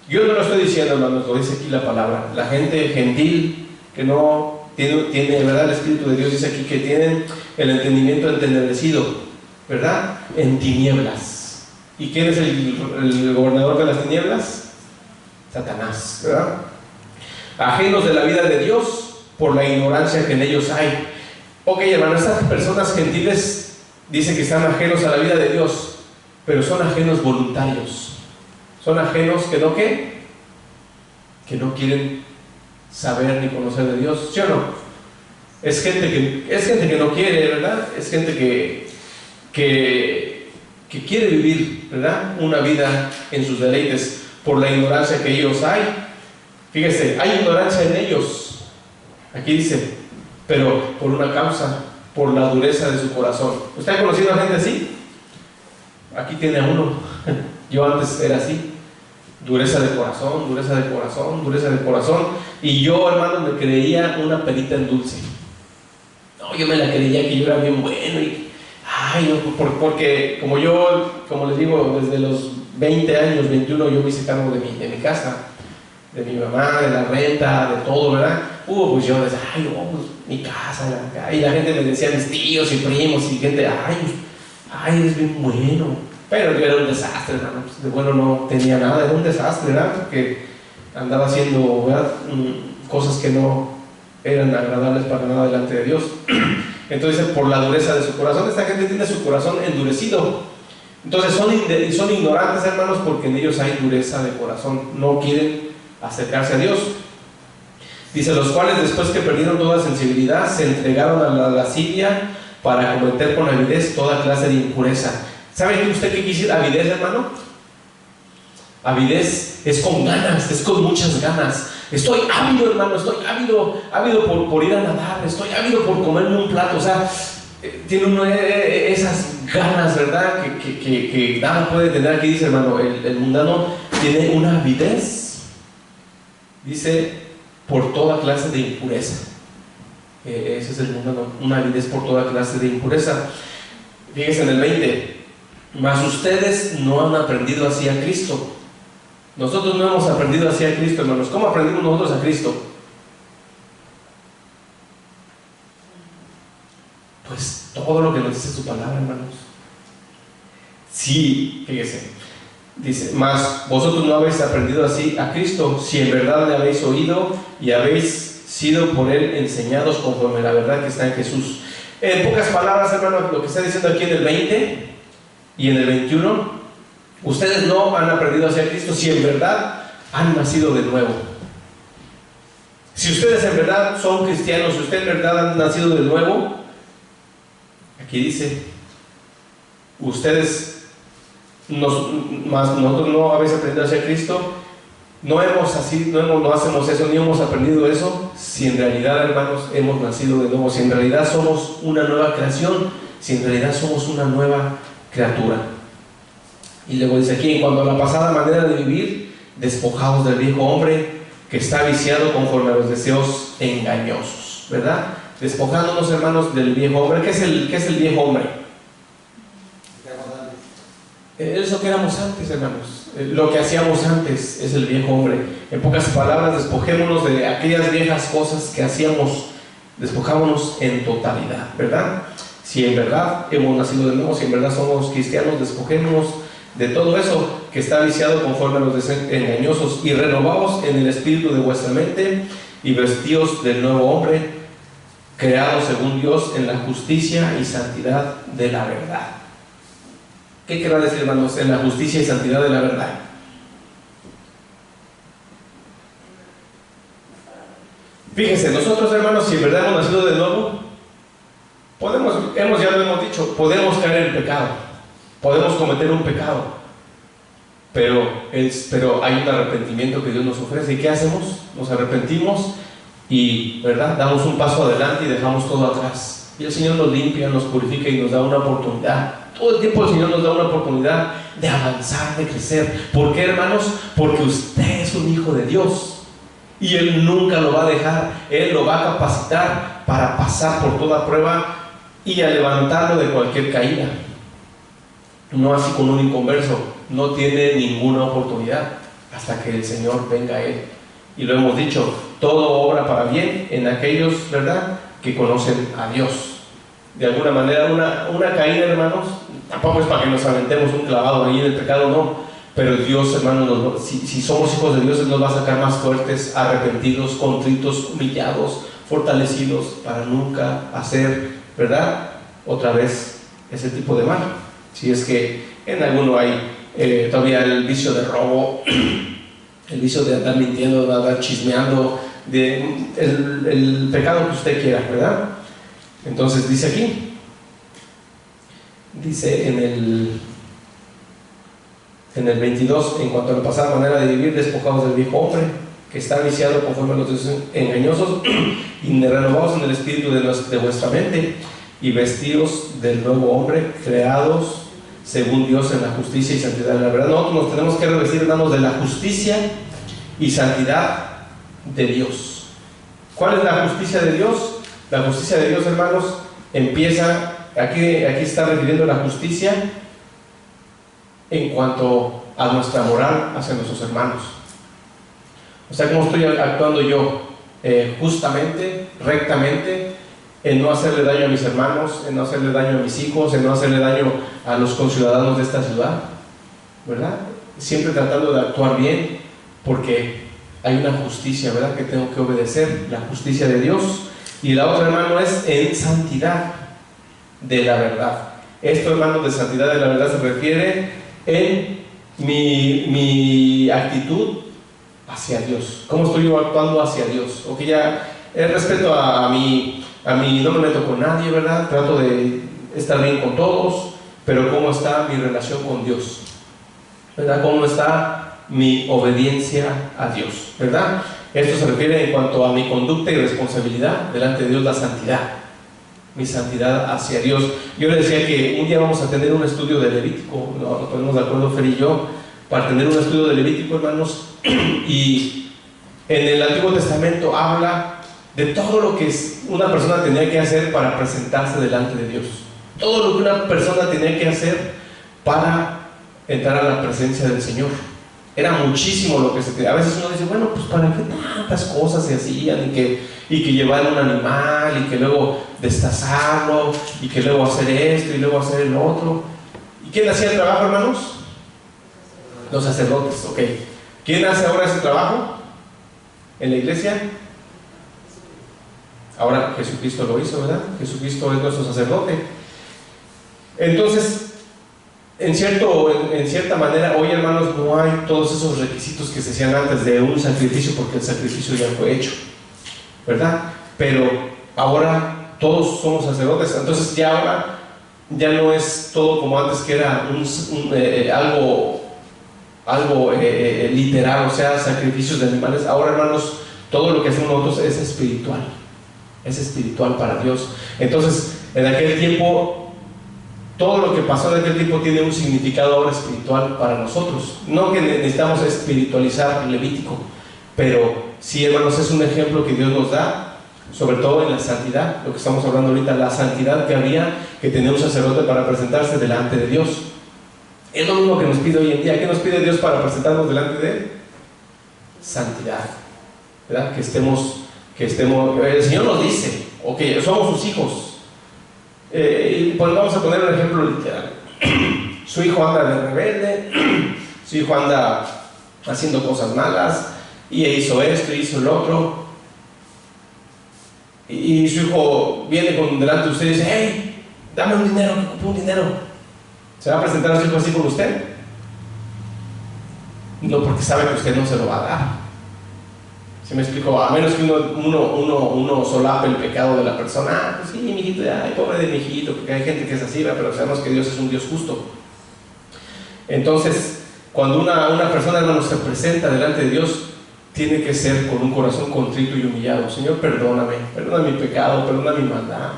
Yo no lo estoy diciendo, hermanos, lo dice aquí la palabra. La gente gentil que no tiene, ¿verdad? El Espíritu de Dios dice aquí que tienen el entendimiento entenebrecido, ¿verdad? En tinieblas. ¿Y quién es el gobernador de las tinieblas? Satanás, ¿verdad? Ajenos de la vida de Dios por la ignorancia que en ellos hay. Ok, hermano, estas personas gentiles dicen que están ajenos a la vida de Dios, pero son ajenos voluntarios. Son ajenos que no, ¿qué? Que no quieren saber ni conocer de Dios, ¿sí o no? Es gente que no quiere, ¿verdad? Es gente que quiere vivir, ¿verdad? Una vida en sus deleites por la ignorancia que ellos hay. Fíjese, hay ignorancia en ellos. Aquí dice, pero por una causa, por la dureza de su corazón. ¿Usted ha conocido a gente así? Aquí tiene a uno. Yo antes era así. Dureza de corazón, dureza de corazón, dureza de corazón. Y yo, hermano, me creía una perita en dulce. No, yo me la creía que yo era bien bueno. Porque como les digo, desde los 20 años, 21, yo me hice cargo de mi casa, de mi mamá, de la renta, de todo, ¿verdad? Pues yo decía, pues mi casa, y la gente me decía, mis tíos y primos y gente, eres bien bueno. Pero yo era un desastre, hermano. Pues de bueno no tenía nada, era un desastre, ¿verdad? Porque andaba haciendo, ¿verdad? Cosas que no eran agradables para nada delante de Dios. Entonces, por la dureza de su corazón, esta gente tiene su corazón endurecido. Entonces son ignorantes, hermanos, porque en ellos hay dureza de corazón. No quieren acercarse a Dios. Dice, los cuales después que perdieron toda sensibilidad, se entregaron a la lascivia para cometer con avidez toda clase de impureza. ¿Sabe usted qué quisiera? Avidez, hermano. Avidez es con ganas, es con muchas ganas. Estoy ávido, hermano, estoy ávido por ir a nadar, estoy ávido por comerme un plato. O sea, tiene uno esas ganas, ¿verdad? Que nada puede tener. Aquí dice, hermano, el mundano tiene una avidez, dice, por toda clase de impureza. Ese es el mundano, una avidez por toda clase de impureza. Fíjense en el 20. Mas ustedes no han aprendido así a Cristo. Nosotros no hemos aprendido así a Cristo, hermanos. ¿Cómo aprendimos nosotros a Cristo? Pues todo lo que nos dice su palabra, hermanos. Sí, fíjese. Dice, mas vosotros no habéis aprendido así a Cristo, si en verdad le habéis oído y habéis sido por Él enseñados conforme a la verdad que está en Jesús. En pocas palabras, hermanos, lo que está diciendo aquí en el 20 y en el 21, ustedes no han aprendido hacia Cristo si en verdad han nacido de nuevo. Si ustedes en verdad son cristianos, si ustedes en verdad han nacido de nuevo, aquí dice, ustedes nosotros no habéis aprendido hacia Cristo, no hacemos eso, ni hemos aprendido eso, si en realidad, hermanos, hemos nacido de nuevo, si en realidad somos una nueva creación, si en realidad somos una nueva criatura. Y luego dice aquí, en cuanto a la pasada manera de vivir, despojados del viejo hombre que está viciado conforme a los deseos engañosos, ¿verdad? Despojándonos, hermanos, del viejo hombre. ¿Qué es el viejo hombre? Eso que éramos antes, hermanos. Lo que hacíamos antes es el viejo hombre. En pocas palabras, despojémonos de aquellas viejas cosas que hacíamos, despojámonos en totalidad, ¿verdad? Si en verdad hemos nacido de nuevo, si en verdad somos cristianos, despojémonos de todo eso que está viciado conforme a los deseos engañosos, y renovaos en el espíritu de vuestra mente, y vestíos del nuevo hombre, creado según Dios en la justicia y santidad de la verdad. ¿Qué querrá decir, hermanos, en la justicia y santidad de la verdad? Fíjense, nosotros, hermanos, si en verdad hemos nacido de nuevo, ya lo hemos dicho, podemos caer en pecado, podemos cometer un pecado, pero hay un arrepentimiento que Dios nos ofrece. ¿Y qué hacemos? Nos arrepentimos y, ¿verdad?, damos un paso adelante y dejamos todo atrás. Y el Señor nos limpia, nos purifica y nos da una oportunidad. Todo el tiempo el Señor nos da una oportunidad de avanzar, de crecer. ¿Por qué, hermanos? Porque usted es un hijo de Dios. Y Él nunca lo va a dejar. Él lo va a capacitar para pasar por toda prueba y a levantarlo de cualquier caída. No así con un inconverso. No tiene ninguna oportunidad hasta que el Señor venga a él. Y lo hemos dicho, todo obra para bien en aquellos, ¿verdad?, que conocen a Dios. De alguna manera, una caída, hermanos, tampoco es para que nos aventemos un clavado ahí en el pecado, no. Pero Dios, hermanos, si somos hijos de Dios, Él nos va a sacar más fuertes, arrepentidos, contritos, humillados, fortalecidos, para nunca hacer, ¿verdad?, otra vez ese tipo de mal. Si es que en alguno hay todavía el vicio de robo, el vicio de andar mintiendo, de andar chismeando, el pecado que usted quiera, ¿verdad? Entonces dice aquí, dice en el 22, en cuanto a la pasada manera de vivir, despojados del viejo hombre, que está viciado conforme a los deseos engañosos, y renovados en el espíritu de vuestra mente, y vestidos del nuevo hombre, creados según Dios en la justicia y santidad de la verdad. Nosotros nos tenemos que revestir, hermanos, de la justicia y santidad de Dios. ¿Cuál es la justicia de Dios? La justicia de Dios, hermanos, empieza, aquí está refiriendo la justicia en cuanto a nuestra moral hacia nuestros hermanos. O sea, ¿cómo estoy actuando yo? Justamente, rectamente, en no hacerle daño a mis hermanos, en no hacerle daño a mis hijos, en no hacerle daño a los conciudadanos de esta ciudad, ¿verdad? Siempre tratando de actuar bien, porque hay una justicia, ¿verdad?, que tengo que obedecer, la justicia de Dios. Y la otra, hermano, es en santidad de la verdad. Esto, hermano, de santidad de la verdad se refiere en mi actitud hacia Dios. ¿Cómo estoy yo actuando hacia Dios? O que ya respeto a mí, no me meto con nadie, ¿verdad? Trato de estar bien con todos, pero ¿cómo está mi relación con Dios? ¿Verdad? ¿Cómo está mi obediencia a Dios? ¿Verdad? Esto se refiere en cuanto a mi conducta y responsabilidad delante de Dios, la santidad, mi santidad hacia Dios. Yo le decía que un día vamos a tener un estudio de Levítico, nos ponemos de acuerdo Fer y yo, para tener un estudio de Levítico, hermanos, y en el Antiguo Testamento habla de todo lo que una persona tenía que hacer para presentarse delante de Dios, todo lo que una persona tenía que hacer para entrar a la presencia del Señor. Era muchísimo lo que a veces uno dice, bueno, pues para qué tantas cosas se hacían, y que llevar un animal, y que luego destazarlo, y que luego hacer esto, y luego hacer el otro. ¿Y quién hacía el trabajo, hermanos? Los sacerdotes, ok. ¿Quién hace ahora ese trabajo en la iglesia? Ahora Jesucristo lo hizo, ¿verdad? Jesucristo es nuestro sacerdote. Entonces, en cierta manera, hoy, hermanos, no hay todos esos requisitos que se hacían antes de un sacrificio, porque el sacrificio ya fue hecho, ¿verdad? Pero ahora todos somos sacerdotes. Entonces ahora ya no es todo como antes, que era algo literal, o sea, sacrificios de animales. Ahora, hermanos, todo lo que hacemos nosotros es espiritual para Dios. Entonces, en aquel tiempo, todo lo que pasó en aquel tiempo tiene un significado ahora espiritual para nosotros. No que necesitamos espiritualizar el Levítico, pero sí, hermanos, es un ejemplo que Dios nos da, sobre todo en la santidad, lo que estamos hablando ahorita, la santidad que había que tener un sacerdote para presentarse delante de Dios. Es lo mismo que nos pide hoy en día. ¿Qué nos pide Dios para presentarnos delante de Él? Santidad, ¿verdad? Que estemos, el Señor nos dice, ok, somos sus hijos. Y pues vamos a poner un ejemplo literal. su hijo anda de rebelde, su hijo anda haciendo cosas malas, y hizo esto, hizo lo otro, y su hijo viene delante de usted y dice: hey, dame un dinero, que ocupo un dinero. ¿Se va a presentar a su hijo así con usted? No, porque sabe que usted no se lo va a dar. ¿Se me explicó? A menos que uno solape el pecado de la persona. Ah, pues sí, mijito, ay, pobre de mi hijito, porque hay gente que es así, pero sabemos que Dios es un Dios justo. Entonces, cuando una persona, hermano, se presenta delante de Dios, tiene que ser con un corazón contrito y humillado. Señor, perdóname, perdona mi pecado, perdona mi maldad.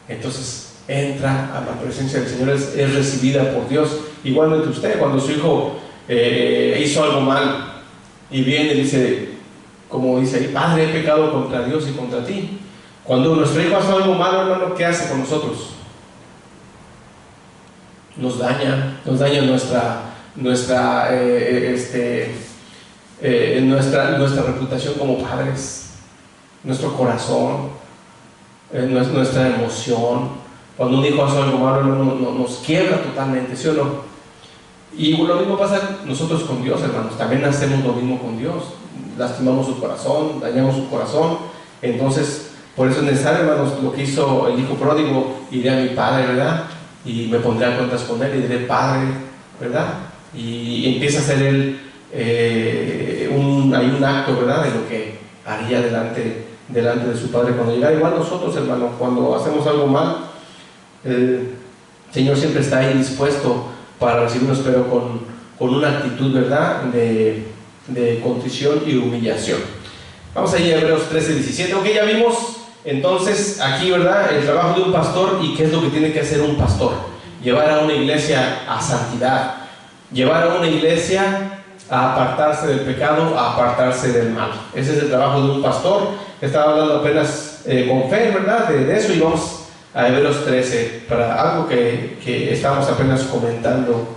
Entonces entra a la presencia del Señor, es recibida por Dios. Igualmente usted, cuando su hijo hizo algo mal y viene y dice, como dice ahí: Padre, he pecado contra Dios y contra ti. Cuando nuestro hijo hace algo malo, hermano, ¿qué hace con nosotros? Nos daña nuestra reputación como padres, nuestro corazón, nuestra emoción. Cuando un hijo hace algo malo, nos quiebra totalmente, ¿sí o no? Y lo mismo pasa nosotros con Dios, hermanos. También hacemos lo mismo con Dios. Lastimamos su corazón, dañamos su corazón. Entonces, por eso es necesario, hermanos, lo que hizo el hijo pródigo: iré a mi padre, ¿verdad? Y me pondré a cuentas con él y diré: Padre, ¿verdad? Y empieza a hacer él hay un acto, ¿verdad?, de lo que haría delante de su padre cuando llegara. Igual nosotros, hermanos, cuando hacemos algo mal, el Señor siempre está ahí dispuesto para recibirnos, pero con una actitud, ¿verdad?, de contrición y humillación. Vamos a ir a Hebreos 13:17. Ok, ya vimos entonces aquí, ¿verdad?, el trabajo de un pastor y qué es lo que tiene que hacer un pastor: llevar a una iglesia a santidad, llevar a una iglesia a apartarse del pecado, a apartarse del mal. Ese es el trabajo de un pastor. Estaba hablando apenas con Fer, ¿verdad?, de eso, y vamos a Hebreos 13 para algo que estábamos apenas comentando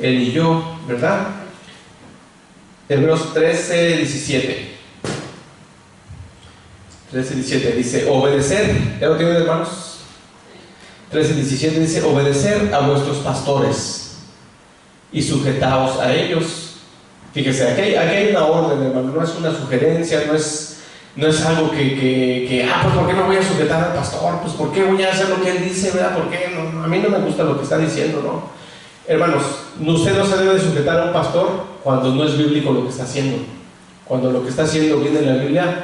él y yo, ¿verdad? Hebreos 13:17 dice: obedecer. ¿Ya lo tienen, hermanos? 13:17 dice: obedecer a vuestros pastores y sujetaos a ellos. Fíjese, aquí hay una orden, hermano, no es una sugerencia, no es algo pues ¿por qué me voy a sujetar al pastor? Pues ¿por qué voy a hacer lo que él dice, verdad? ¿Por qué? No, a mí no me gusta lo que está diciendo, ¿no? Hermanos, usted no se debe de sujetar a un pastor cuando no es bíblico lo que está haciendo. Cuando lo que está haciendo viene en la Biblia,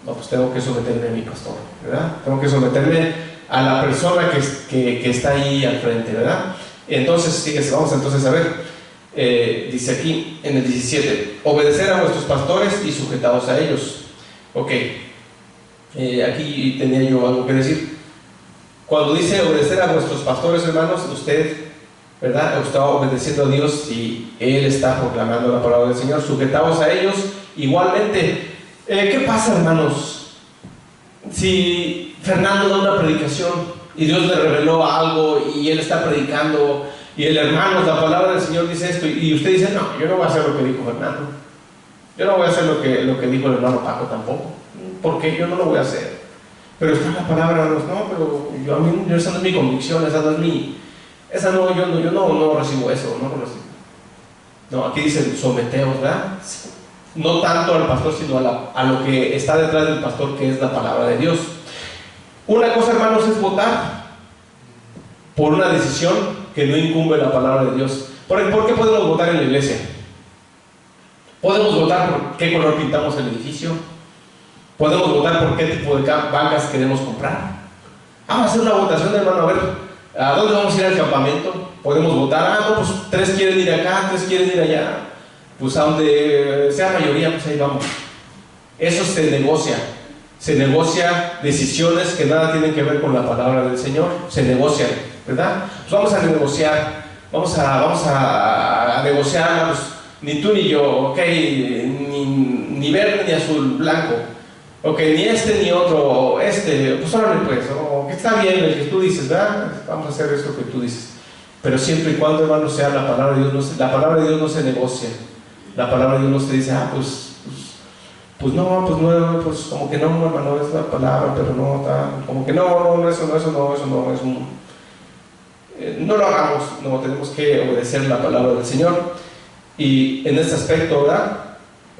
no, pues tengo que someterme a mi pastor, ¿verdad? Tengo que someterme a la persona que está ahí al frente, ¿verdad? Entonces, fíjense, vamos entonces a ver. Dice aquí en el 17: obedecer a vuestros pastores y sujetaos a ellos. Ok, aquí tenía yo algo que decir. Cuando dice obedecer a vuestros pastores, hermanos, usted, ¿verdad?, está obedeciendo a Dios y Él está proclamando la palabra del Señor. Sujetaos a ellos igualmente. ¿Qué pasa, hermanos, si Fernando da una predicación y Dios le reveló algo y él está predicando y el hermano, la palabra del Señor dice esto, y usted dice: no, yo no voy a hacer lo que dijo Fernando, yo no voy a hacer lo que dijo el hermano Paco tampoco, porque yo no lo voy a hacer? Pero está la palabra, no, pero esa no es mi convicción, yo no recibo eso, no lo recibo. No, aquí dice: someteos, ¿verdad? No tanto al pastor, sino a lo que está detrás del pastor, que es la palabra de Dios. Una cosa, hermanos, es votar por una decisión que no incumbe la palabra de Dios. ¿Por qué podemos votar en la iglesia? Podemos votar por qué color pintamos el edificio. Podemos votar por qué tipo de bancas queremos comprar. Vamos a hacer una votación, hermano, a ver a dónde vamos a ir al campamento. Podemos votar: no, pues 3 quieren ir acá, 3 quieren ir allá. Pues a donde sea mayoría, pues ahí vamos. Eso se negocia decisiones que nada tienen que ver con la palabra del Señor. Se negocian, ¿verdad? Pues vamos a negociar, vamos a negociar, pues, ni tú ni yo, ok, ni verde ni azul, blanco, ok, ni este ni otro, pues órale pues, que está bien el que tú dices, ¿verdad? Vamos a hacer esto que tú dices. Pero siempre y cuando, hermano, sea la palabra de Dios, la palabra de Dios no se negocia. La palabra de Dios no se dice: pues como que no, hermano, es la palabra, pero no, como que no, eso no, no lo hagamos, no, tenemos que obedecer la palabra del Señor. Y en este aspecto, ¿verdad?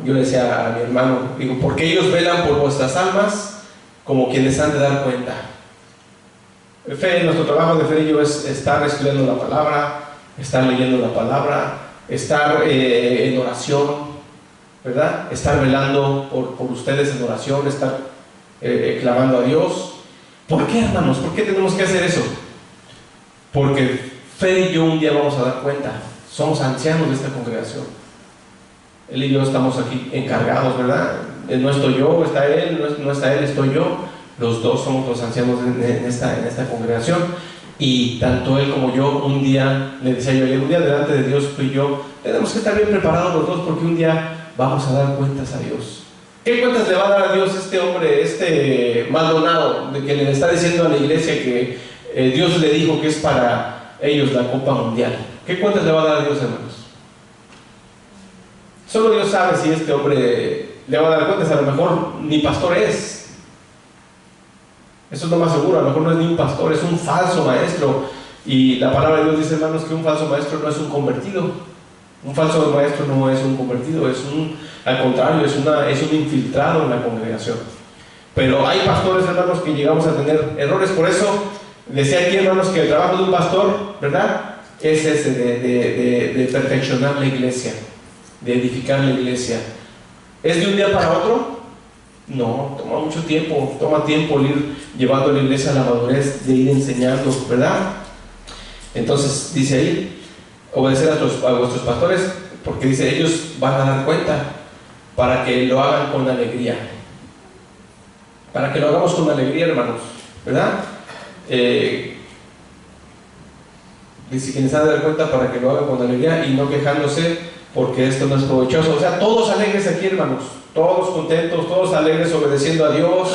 Yo le decía a mi hermano, digo, porque ellos velan por vuestras almas como quienes han de dar cuenta. Nuestro trabajo de fe y yo es estar estudiando la palabra, estar leyendo la palabra, estar en oración, ¿verdad? Estar velando por ustedes en oración, estar clamando a Dios. ¿Por qué, hermanos? ¿Por qué tenemos que hacer eso? Porque Fer y yo un día vamos a dar cuenta. Somos ancianos de esta congregación. Él y yo estamos aquí encargados, ¿verdad? No estoy yo, está él, no está él, estoy yo. Los dos somos los ancianos en esta congregación. Y tanto él como yo, un día, le decía yo ayer, un día delante de Dios, tú y yo, tenemos que estar bien preparados los dos, porque un día vamos a dar cuentas a Dios. ¿Qué cuentas le va a dar a Dios este hombre, este Maldonado, de que le está diciendo a la iglesia que Dios le dijo que es para ellos la Copa Mundial? ¿Qué cuentas le va a dar a Dios, hermanos? Solo Dios sabe si este hombre le va a dar cuentas. A lo mejor ni pastor es. Eso es lo más seguro. A lo mejor no es ni un pastor, es un falso maestro. Y la palabra de Dios dice, hermanos, que un falso maestro no es un convertido. Un falso maestro no es un convertido, al contrario, es un infiltrado en la congregación. Pero hay pastores, hermanos, que llegamos a tener errores. Por eso decía aquí, hermanos, que el trabajo de un pastor, ¿verdad?, es ese de perfeccionar la iglesia, de edificar la iglesia. ¿Es de un día para otro? No, toma mucho tiempo. Toma tiempo el ir llevando a la iglesia a la madurez, de ir enseñando, ¿verdad? Entonces dice ahí, obedecer a vuestros pastores, porque dice, ellos van a dar cuenta, para que lo hagan con alegría. Para que lo hagamos con alegría, hermanos, ¿verdad? Dice, quienes han de dar cuenta, para que lo hagan con alegría y no quejándose, porque esto no es provechoso. O sea, todos alegres aquí, hermanos, todos contentos, todos alegres obedeciendo a Dios,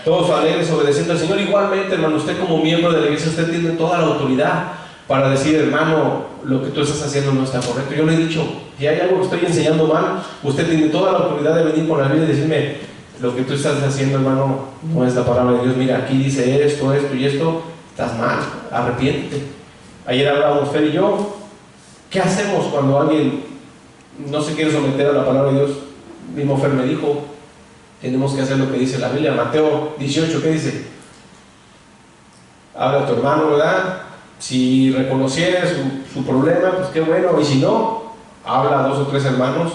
todos alegres obedeciendo al Señor. Igualmente, hermano, usted como miembro de la iglesia, usted tiene toda la autoridad para decir, hermano, lo que tú estás haciendo no está correcto. Yo le he dicho, si hay algo que estoy enseñando mal, usted tiene toda la autoridad de venir por la Biblia y decirme, lo que tú estás haciendo, hermano, no es la palabra de Dios. Mira, aquí dice esto y esto, estás mal, arrepiéntete. Ayer hablábamos Fer y yo, ¿qué hacemos cuando alguien no se quiere someter a la palabra de Dios? Mismo Fer me dijo, tenemos que hacer lo que dice la Biblia. Mateo 18, ¿qué dice? Habla a tu hermano, ¿verdad? Si reconociera su problema, pues qué bueno, y si no, habla a 2 o 3 hermanos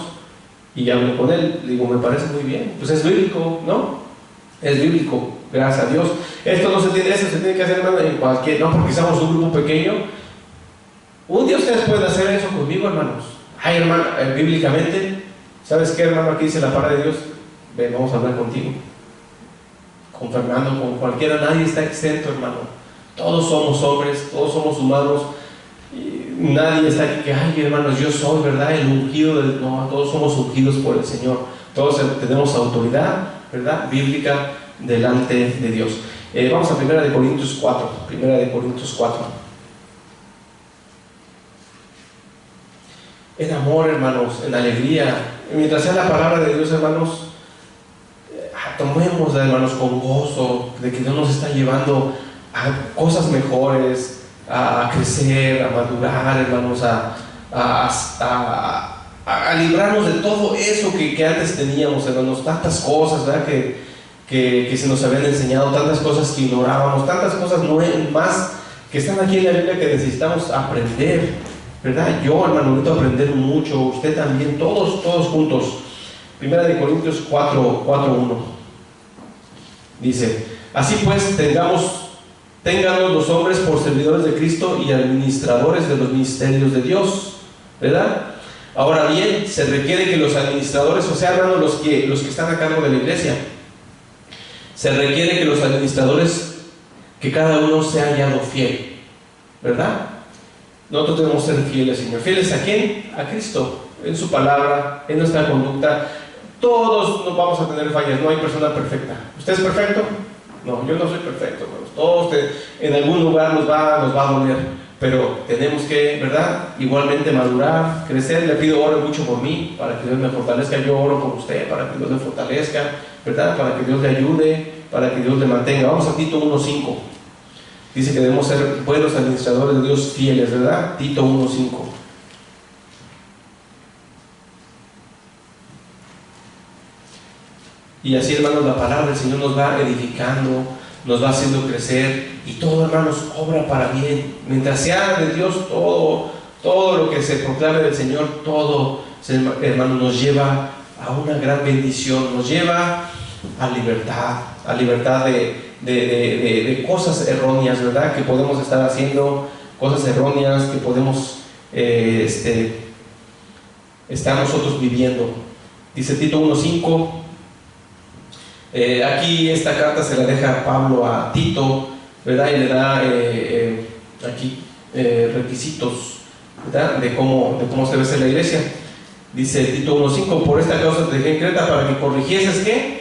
y hable con él. Digo, me parece muy bien, pues es bíblico, ¿no? Es bíblico, gracias a Dios. Esto se tiene que hacer, hermano, en cualquier, no porque seamos un grupo pequeño. Un día ustedes pueden hacer eso conmigo, hermanos. Ay, hermano, bíblicamente, ¿sabes qué, hermano? Aquí dice la palabra de Dios, ven, vamos a hablar contigo. Con Fernando, con cualquiera, nadie está exento, hermano. Todos somos hombres, todos somos humanos, y nadie está aquí que, ay, hermanos, yo soy, ¿verdad?, el ungido no, todos somos ungidos por el Señor. Todos tenemos autoridad, ¿verdad?, bíblica delante de Dios. Vamos a 1 Corintios 4. 1 Corintios 4. En amor, hermanos, en alegría. Mientras sea la palabra de Dios, hermanos, tomémosla, hermanos, con gozo, de que Dios nos está llevando a cosas mejores, a crecer, a madurar, hermanos, a librarnos de todo eso que antes teníamos, hermanos, tantas cosas, ¿verdad?, que se nos habían enseñado, tantas cosas que ignorábamos, tantas cosas más que están aquí en la Biblia que necesitamos aprender, ¿verdad? Yo, hermano, necesito aprender mucho, usted también, todos juntos. 1 Corintios 4:1 dice, así pues, ténganlos los hombres por servidores de Cristo y administradores de los ministerios de Dios, ¿verdad? Ahora bien, se requiere que los administradores, o sea, hermanos, los que están a cargo de la iglesia, se requiere que los administradores, que cada uno sea hallado fiel, ¿verdad? Nosotros debemos ser fieles, Señor. ¿Fieles a quién? A Cristo, en su palabra, en nuestra conducta. Todos nos vamos a tener fallas, no hay persona perfecta. ¿Usted es perfecto? No, yo no soy perfecto, hermanos. Todos en algún lugar nos va a doler, pero tenemos que, ¿verdad?, igualmente madurar, crecer. Le pido, ore mucho por mí, para que Dios me fortalezca. Yo oro por usted, para que Dios le fortalezca, ¿verdad?, para que Dios le ayude, para que Dios le mantenga. Vamos a Tito 1:5. Dice que debemos ser buenos administradores de Dios, fieles, ¿verdad? Tito 1:5. Y así, hermanos, la palabra del Señor nos va edificando, nos va haciendo crecer, y todo, hermanos, obra para bien. Mientras sea de Dios, todo lo que se proclame del Señor, todo, hermanos, nos lleva a una gran bendición, nos lleva a libertad de cosas erróneas, ¿verdad? Que podemos estar haciendo, cosas erróneas que podemos estar nosotros viviendo. Dice Tito 1:5. Aquí esta carta se la deja Pablo a Tito, ¿verdad? Y le da aquí requisitos, ¿verdad? De cómo se debe ser la iglesia. Dice Tito 1:5: por esta causa te dejé en Creta para que corrigieses, ¿qué?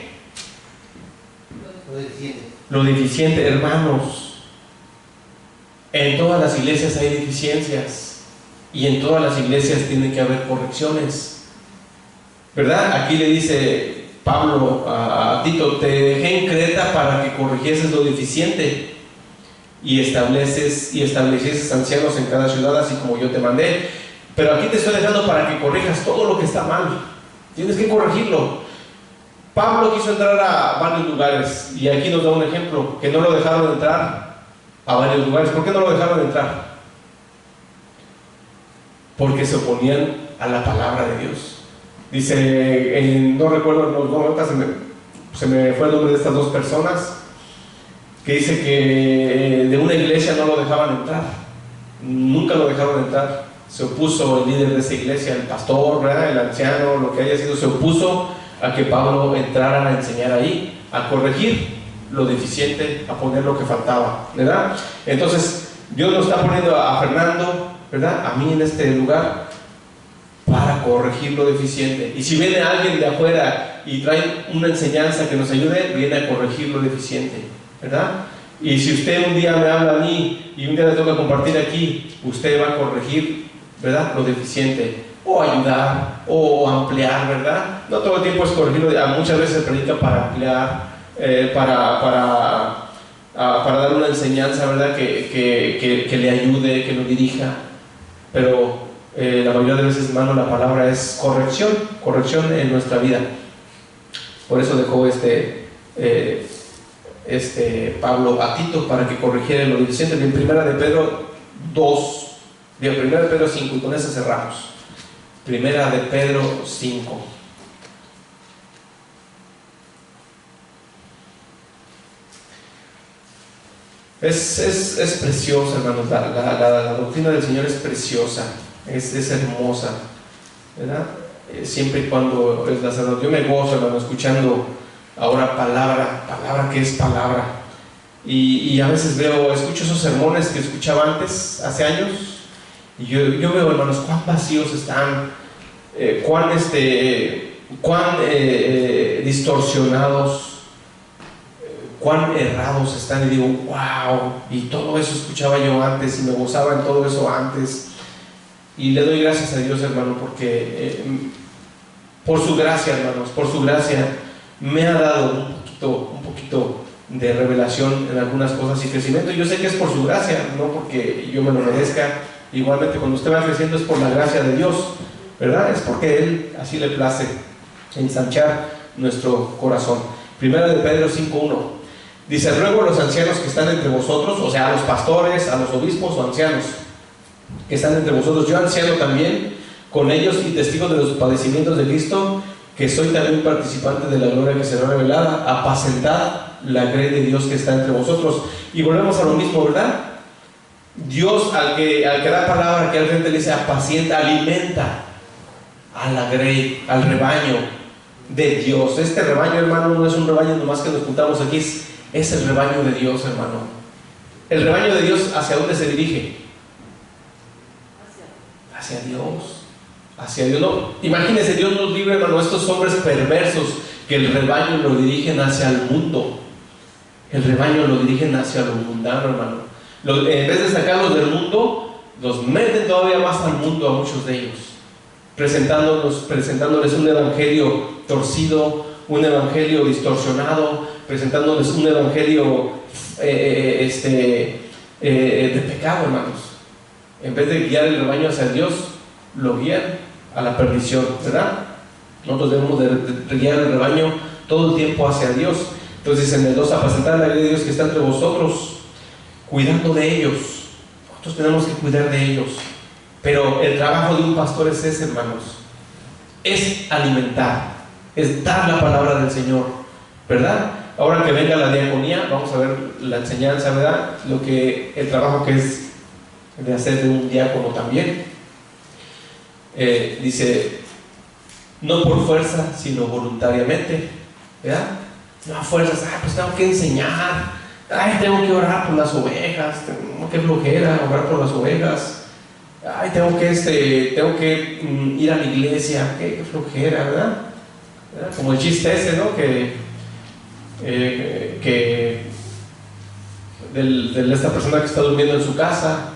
Lo deficiente, hermanos. En todas las iglesias hay deficiencias, y en todas las iglesias tiene que haber correcciones, ¿verdad? Aquí le dice Pablo a Tito: te dejé en Creta para que corrigieses lo deficiente y establecieses ancianos en cada ciudad, así como yo te mandé. Pero aquí te estoy dejando para que corrijas todo lo que está mal. Tienes que corregirlo. Pablo quiso entrar a varios lugares, y aquí nos da un ejemplo, que no lo dejaron entrar a varios lugares. ¿Por qué no lo dejaron entrar? Porque se oponían a la palabra de Dios. Dice, no recuerdo, se me fue el nombre de estas dos personas, que dice que de una iglesia no lo dejaban entrar, nunca lo dejaron entrar. Se opuso el líder de esa iglesia, el pastor, ¿verdad? El anciano, lo que haya sido, se opuso a que Pablo entrara a enseñar ahí, a corregir lo deficiente, a poner lo que faltaba, ¿verdad? Entonces Dios nos está poniendo a Fernando, ¿verdad?, a mí en este lugar, para corregir lo deficiente. Y si viene alguien de afuera y trae una enseñanza que nos ayude, viene a corregir lo deficiente, ¿verdad? Y si usted un día me habla a mí y un día le toca compartir aquí, usted va a corregir, ¿verdad?, lo deficiente, o ayudar, o ampliar, ¿verdad? No todo el tiempo es corregirlo. Muchas veces se predica para ampliar, para dar una enseñanza, ¿verdad?, que le ayude, que lo dirija. Pero la mayoría de veces, hermano, la palabra es corrección en nuestra vida. Por eso dejó Pablo a Tito para que corrigiera lo deficiente. En 1 de Pedro 2, de 1 de Pedro 5, y con eso cerramos. 1 de Pedro 5. Es preciosa, hermanos. La doctrina del Señor es preciosa, es hermosa, ¿verdad? Siempre y cuando es la salud. Yo me gozo, hermano, escuchando ahora palabra que es palabra. Y a veces escucho esos sermones que escuchaba antes, hace años, y yo veo, hermanos, cuán vacíos están, cuán distorsionados, cuán errados están. Y digo, wow, y todo eso escuchaba yo antes, y me gozaba en todo eso antes. Y le doy gracias a Dios, hermano, porque por su gracia, hermanos, por su gracia me ha dado un poquito de revelación en algunas cosas y crecimiento. Yo sé que es por su gracia, no porque yo me lo merezca. Igualmente, cuando usted va creciendo es por la gracia de Dios, ¿verdad? Es porque Él así le place ensanchar nuestro corazón. 1 de Pedro 5:1 dice: ruego a los ancianos que están entre vosotros, o sea, a los pastores, a los obispos o ancianos que están entre vosotros, yo anciano también con ellos y testigo de los padecimientos de Cristo, que soy también participante de la gloria que será revelada, apacentad la grey de Dios que está entre vosotros. Y volvemos a lo mismo, ¿verdad? Dios al que da palabra, que al frente le dice apacienta, alimenta a la grey, al rebaño de Dios. Este rebaño, hermano, no es un rebaño nomás que nos juntamos aquí, es el rebaño de Dios, hermano. El rebaño de Dios, ¿hacia dónde se dirige? Hacia Dios. Hacia Dios. No, imagínense, Dios nos libre, hermano, estos hombres perversos que el rebaño lo dirigen hacia el mundo. El rebaño lo dirigen hacia lo mundano, hermano. En vez de sacarlos del mundo, los meten todavía más al mundo a muchos de ellos, presentándoles un evangelio torcido, un evangelio distorsionado, presentándoles un evangelio de pecado, hermanos. En vez de guiar el rebaño hacia Dios, lo guían a la perdición, ¿verdad? Nosotros debemos de guiar el rebaño todo el tiempo hacia Dios. Entonces en el 2, apacentar la vida de Dios que está entre vosotros, cuidando de ellos. Nosotros tenemos que cuidar de ellos. Pero el trabajo de un pastor es ese, hermanos, es alimentar, es dar la palabra del Señor, ¿verdad? Ahora que venga la diaconía, vamos a ver la enseñanza, ¿verdad? El trabajo que es de hacer de un diácono también. Dice, no por fuerza, sino voluntariamente, ¿verdad? No a fuerzas, pues tengo que enseñar, tengo que orar por las ovejas, qué flojera orar por las ovejas, tengo que ir a la iglesia, qué flojera, ¿verdad? Como el chiste ese, ¿no? De esta persona que está durmiendo en su casa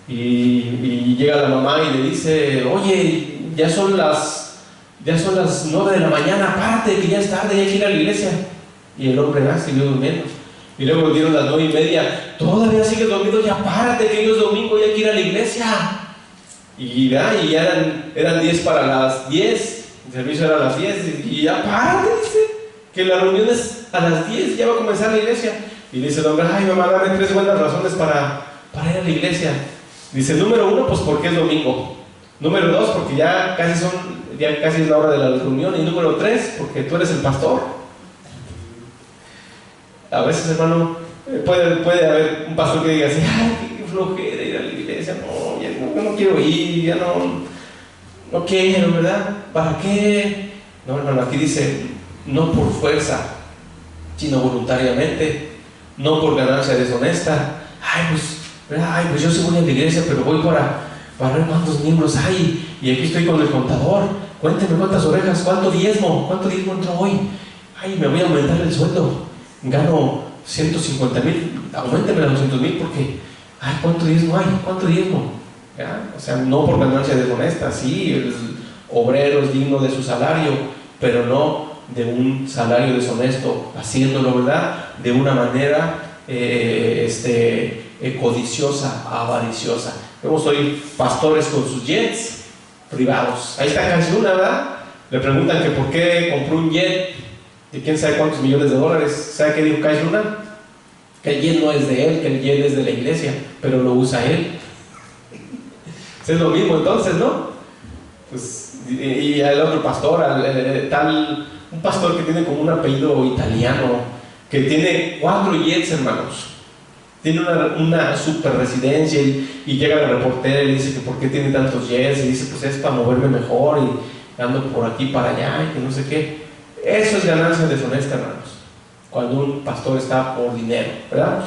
y llega la mamá y le dice, oye, ya son las 9 de la mañana, párate que ya es tarde, hay que ir a la iglesia. Y el hombre siguió durmiendo. Y luego dieron las 9:30, todavía sigues dormido, ya párate que hoy es domingo y hay que ir a la iglesia. Y ya eran 10 para las 10, el servicio era a las 10, y ya párate, dice, que la reunión es a las 10, ya va a comenzar la iglesia. Y dice el hombre, mamá, dame 3 buenas razones para ir a la iglesia. Dice, número 1, pues porque es domingo. Número 2, porque ya casi es la hora de la reunión. Y número 3, porque tú eres el pastor. A veces, hermano, puede haber un pastor que diga así, qué flojera ir a la iglesia, no quiero ir, ya no quiero, ¿verdad? ¿Para qué? No, hermano, aquí dice, no por fuerza, sino voluntariamente, no por ganancia deshonesta. Pues yo sí voy a la iglesia, pero voy para ver cuántos miembros hay, y aquí estoy con el contador, cuénteme cuántas ovejas, cuánto diezmo entró hoy, me voy a aumentar el sueldo, gano 150,000, auménteme a 200,000 porque, ¿cuánto diezmo hay? ¿Cuánto diezmo? ¿Ya? O sea, no por ganancia deshonesta, sí, el obrero es digno de su salario, pero no de un salario deshonesto, haciéndolo, ¿verdad?, de una manera codiciosa, avariciosa. Vemos hoy pastores con sus jets privados. Ahí está Kais Luna, ¿verdad? Le preguntan que por qué compró un jet de quién sabe cuántos millones de dólares. ¿Sabe qué dijo Kais Luna? Que el jet no es de él, que el jet es de la iglesia, pero lo usa él. Es lo mismo entonces, ¿no? Pues, y el otro pastor, un pastor que tiene como un apellido italiano, que tiene 4 jets, hermanos. Tiene una super residencia y llega la reportera y dice que por qué tiene tantos jets, y dice, pues es para moverme mejor y ando por aquí para allá y que no sé qué. Eso es ganancia deshonesta, hermanos, cuando un pastor está por dinero, ¿verdad?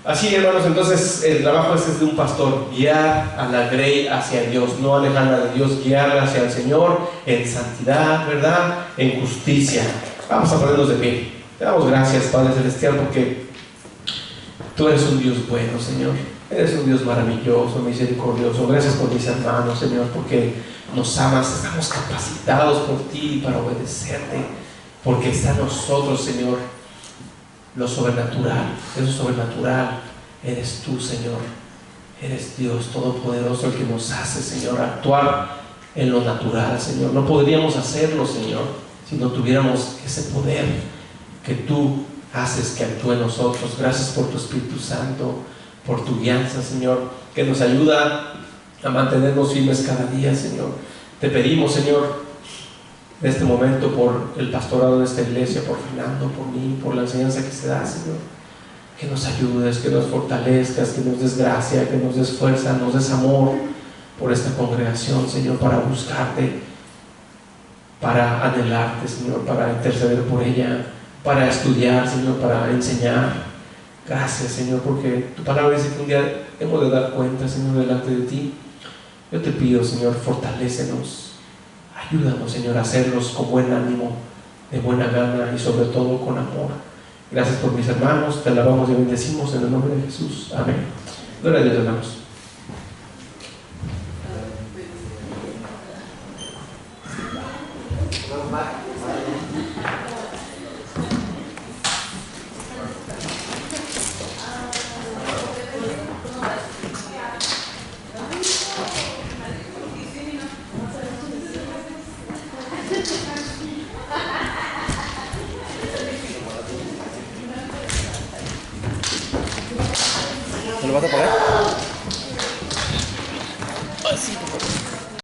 Así, hermanos, entonces el trabajo es de un pastor, guiar a la grey hacia Dios, no alejarla de Dios, guiarla hacia el Señor en santidad, ¿verdad?, en justicia. Vamos a ponernos de pie. Te damos gracias, Padre Celestial, porque Tú eres un Dios bueno, Señor. Eres un Dios maravilloso, misericordioso. Gracias por mis hermanos, Señor, porque nos amas. Estamos capacitados por ti para obedecerte, porque está en nosotros, Señor, lo sobrenatural. Eso sobrenatural eres tú, Señor. Eres Dios Todopoderoso, el que nos hace, Señor, actuar en lo natural, Señor. No podríamos hacerlo, Señor, si no tuviéramos ese poder que tú haces que actúe en nosotros. Gracias por tu Espíritu Santo, por tu guianza, Señor, que nos ayuda a mantenernos firmes cada día, Señor. Te pedimos, Señor, en este momento por el pastorado de esta iglesia, por Fernando, por mí, por la enseñanza que se da, Señor, que nos ayudes, que nos fortalezcas, que nos des gracia, que nos des fuerza, nos des amor por esta congregación, Señor, para buscarte, para anhelarte, Señor, para interceder por ella, para estudiar, Señor, para enseñar. Gracias, Señor, porque tu palabra dice que un día hemos de dar cuenta, Señor, delante de ti. Yo te pido, Señor, fortalécenos, ayúdanos, Señor, a hacerlos con buen ánimo, de buena gana y sobre todo con amor. Gracias por mis hermanos, te alabamos y bendecimos en el nombre de Jesús. Amén. Gloria a Dios, hermanos. ¿Me lo vas a pagar? Ah, sí, por favor.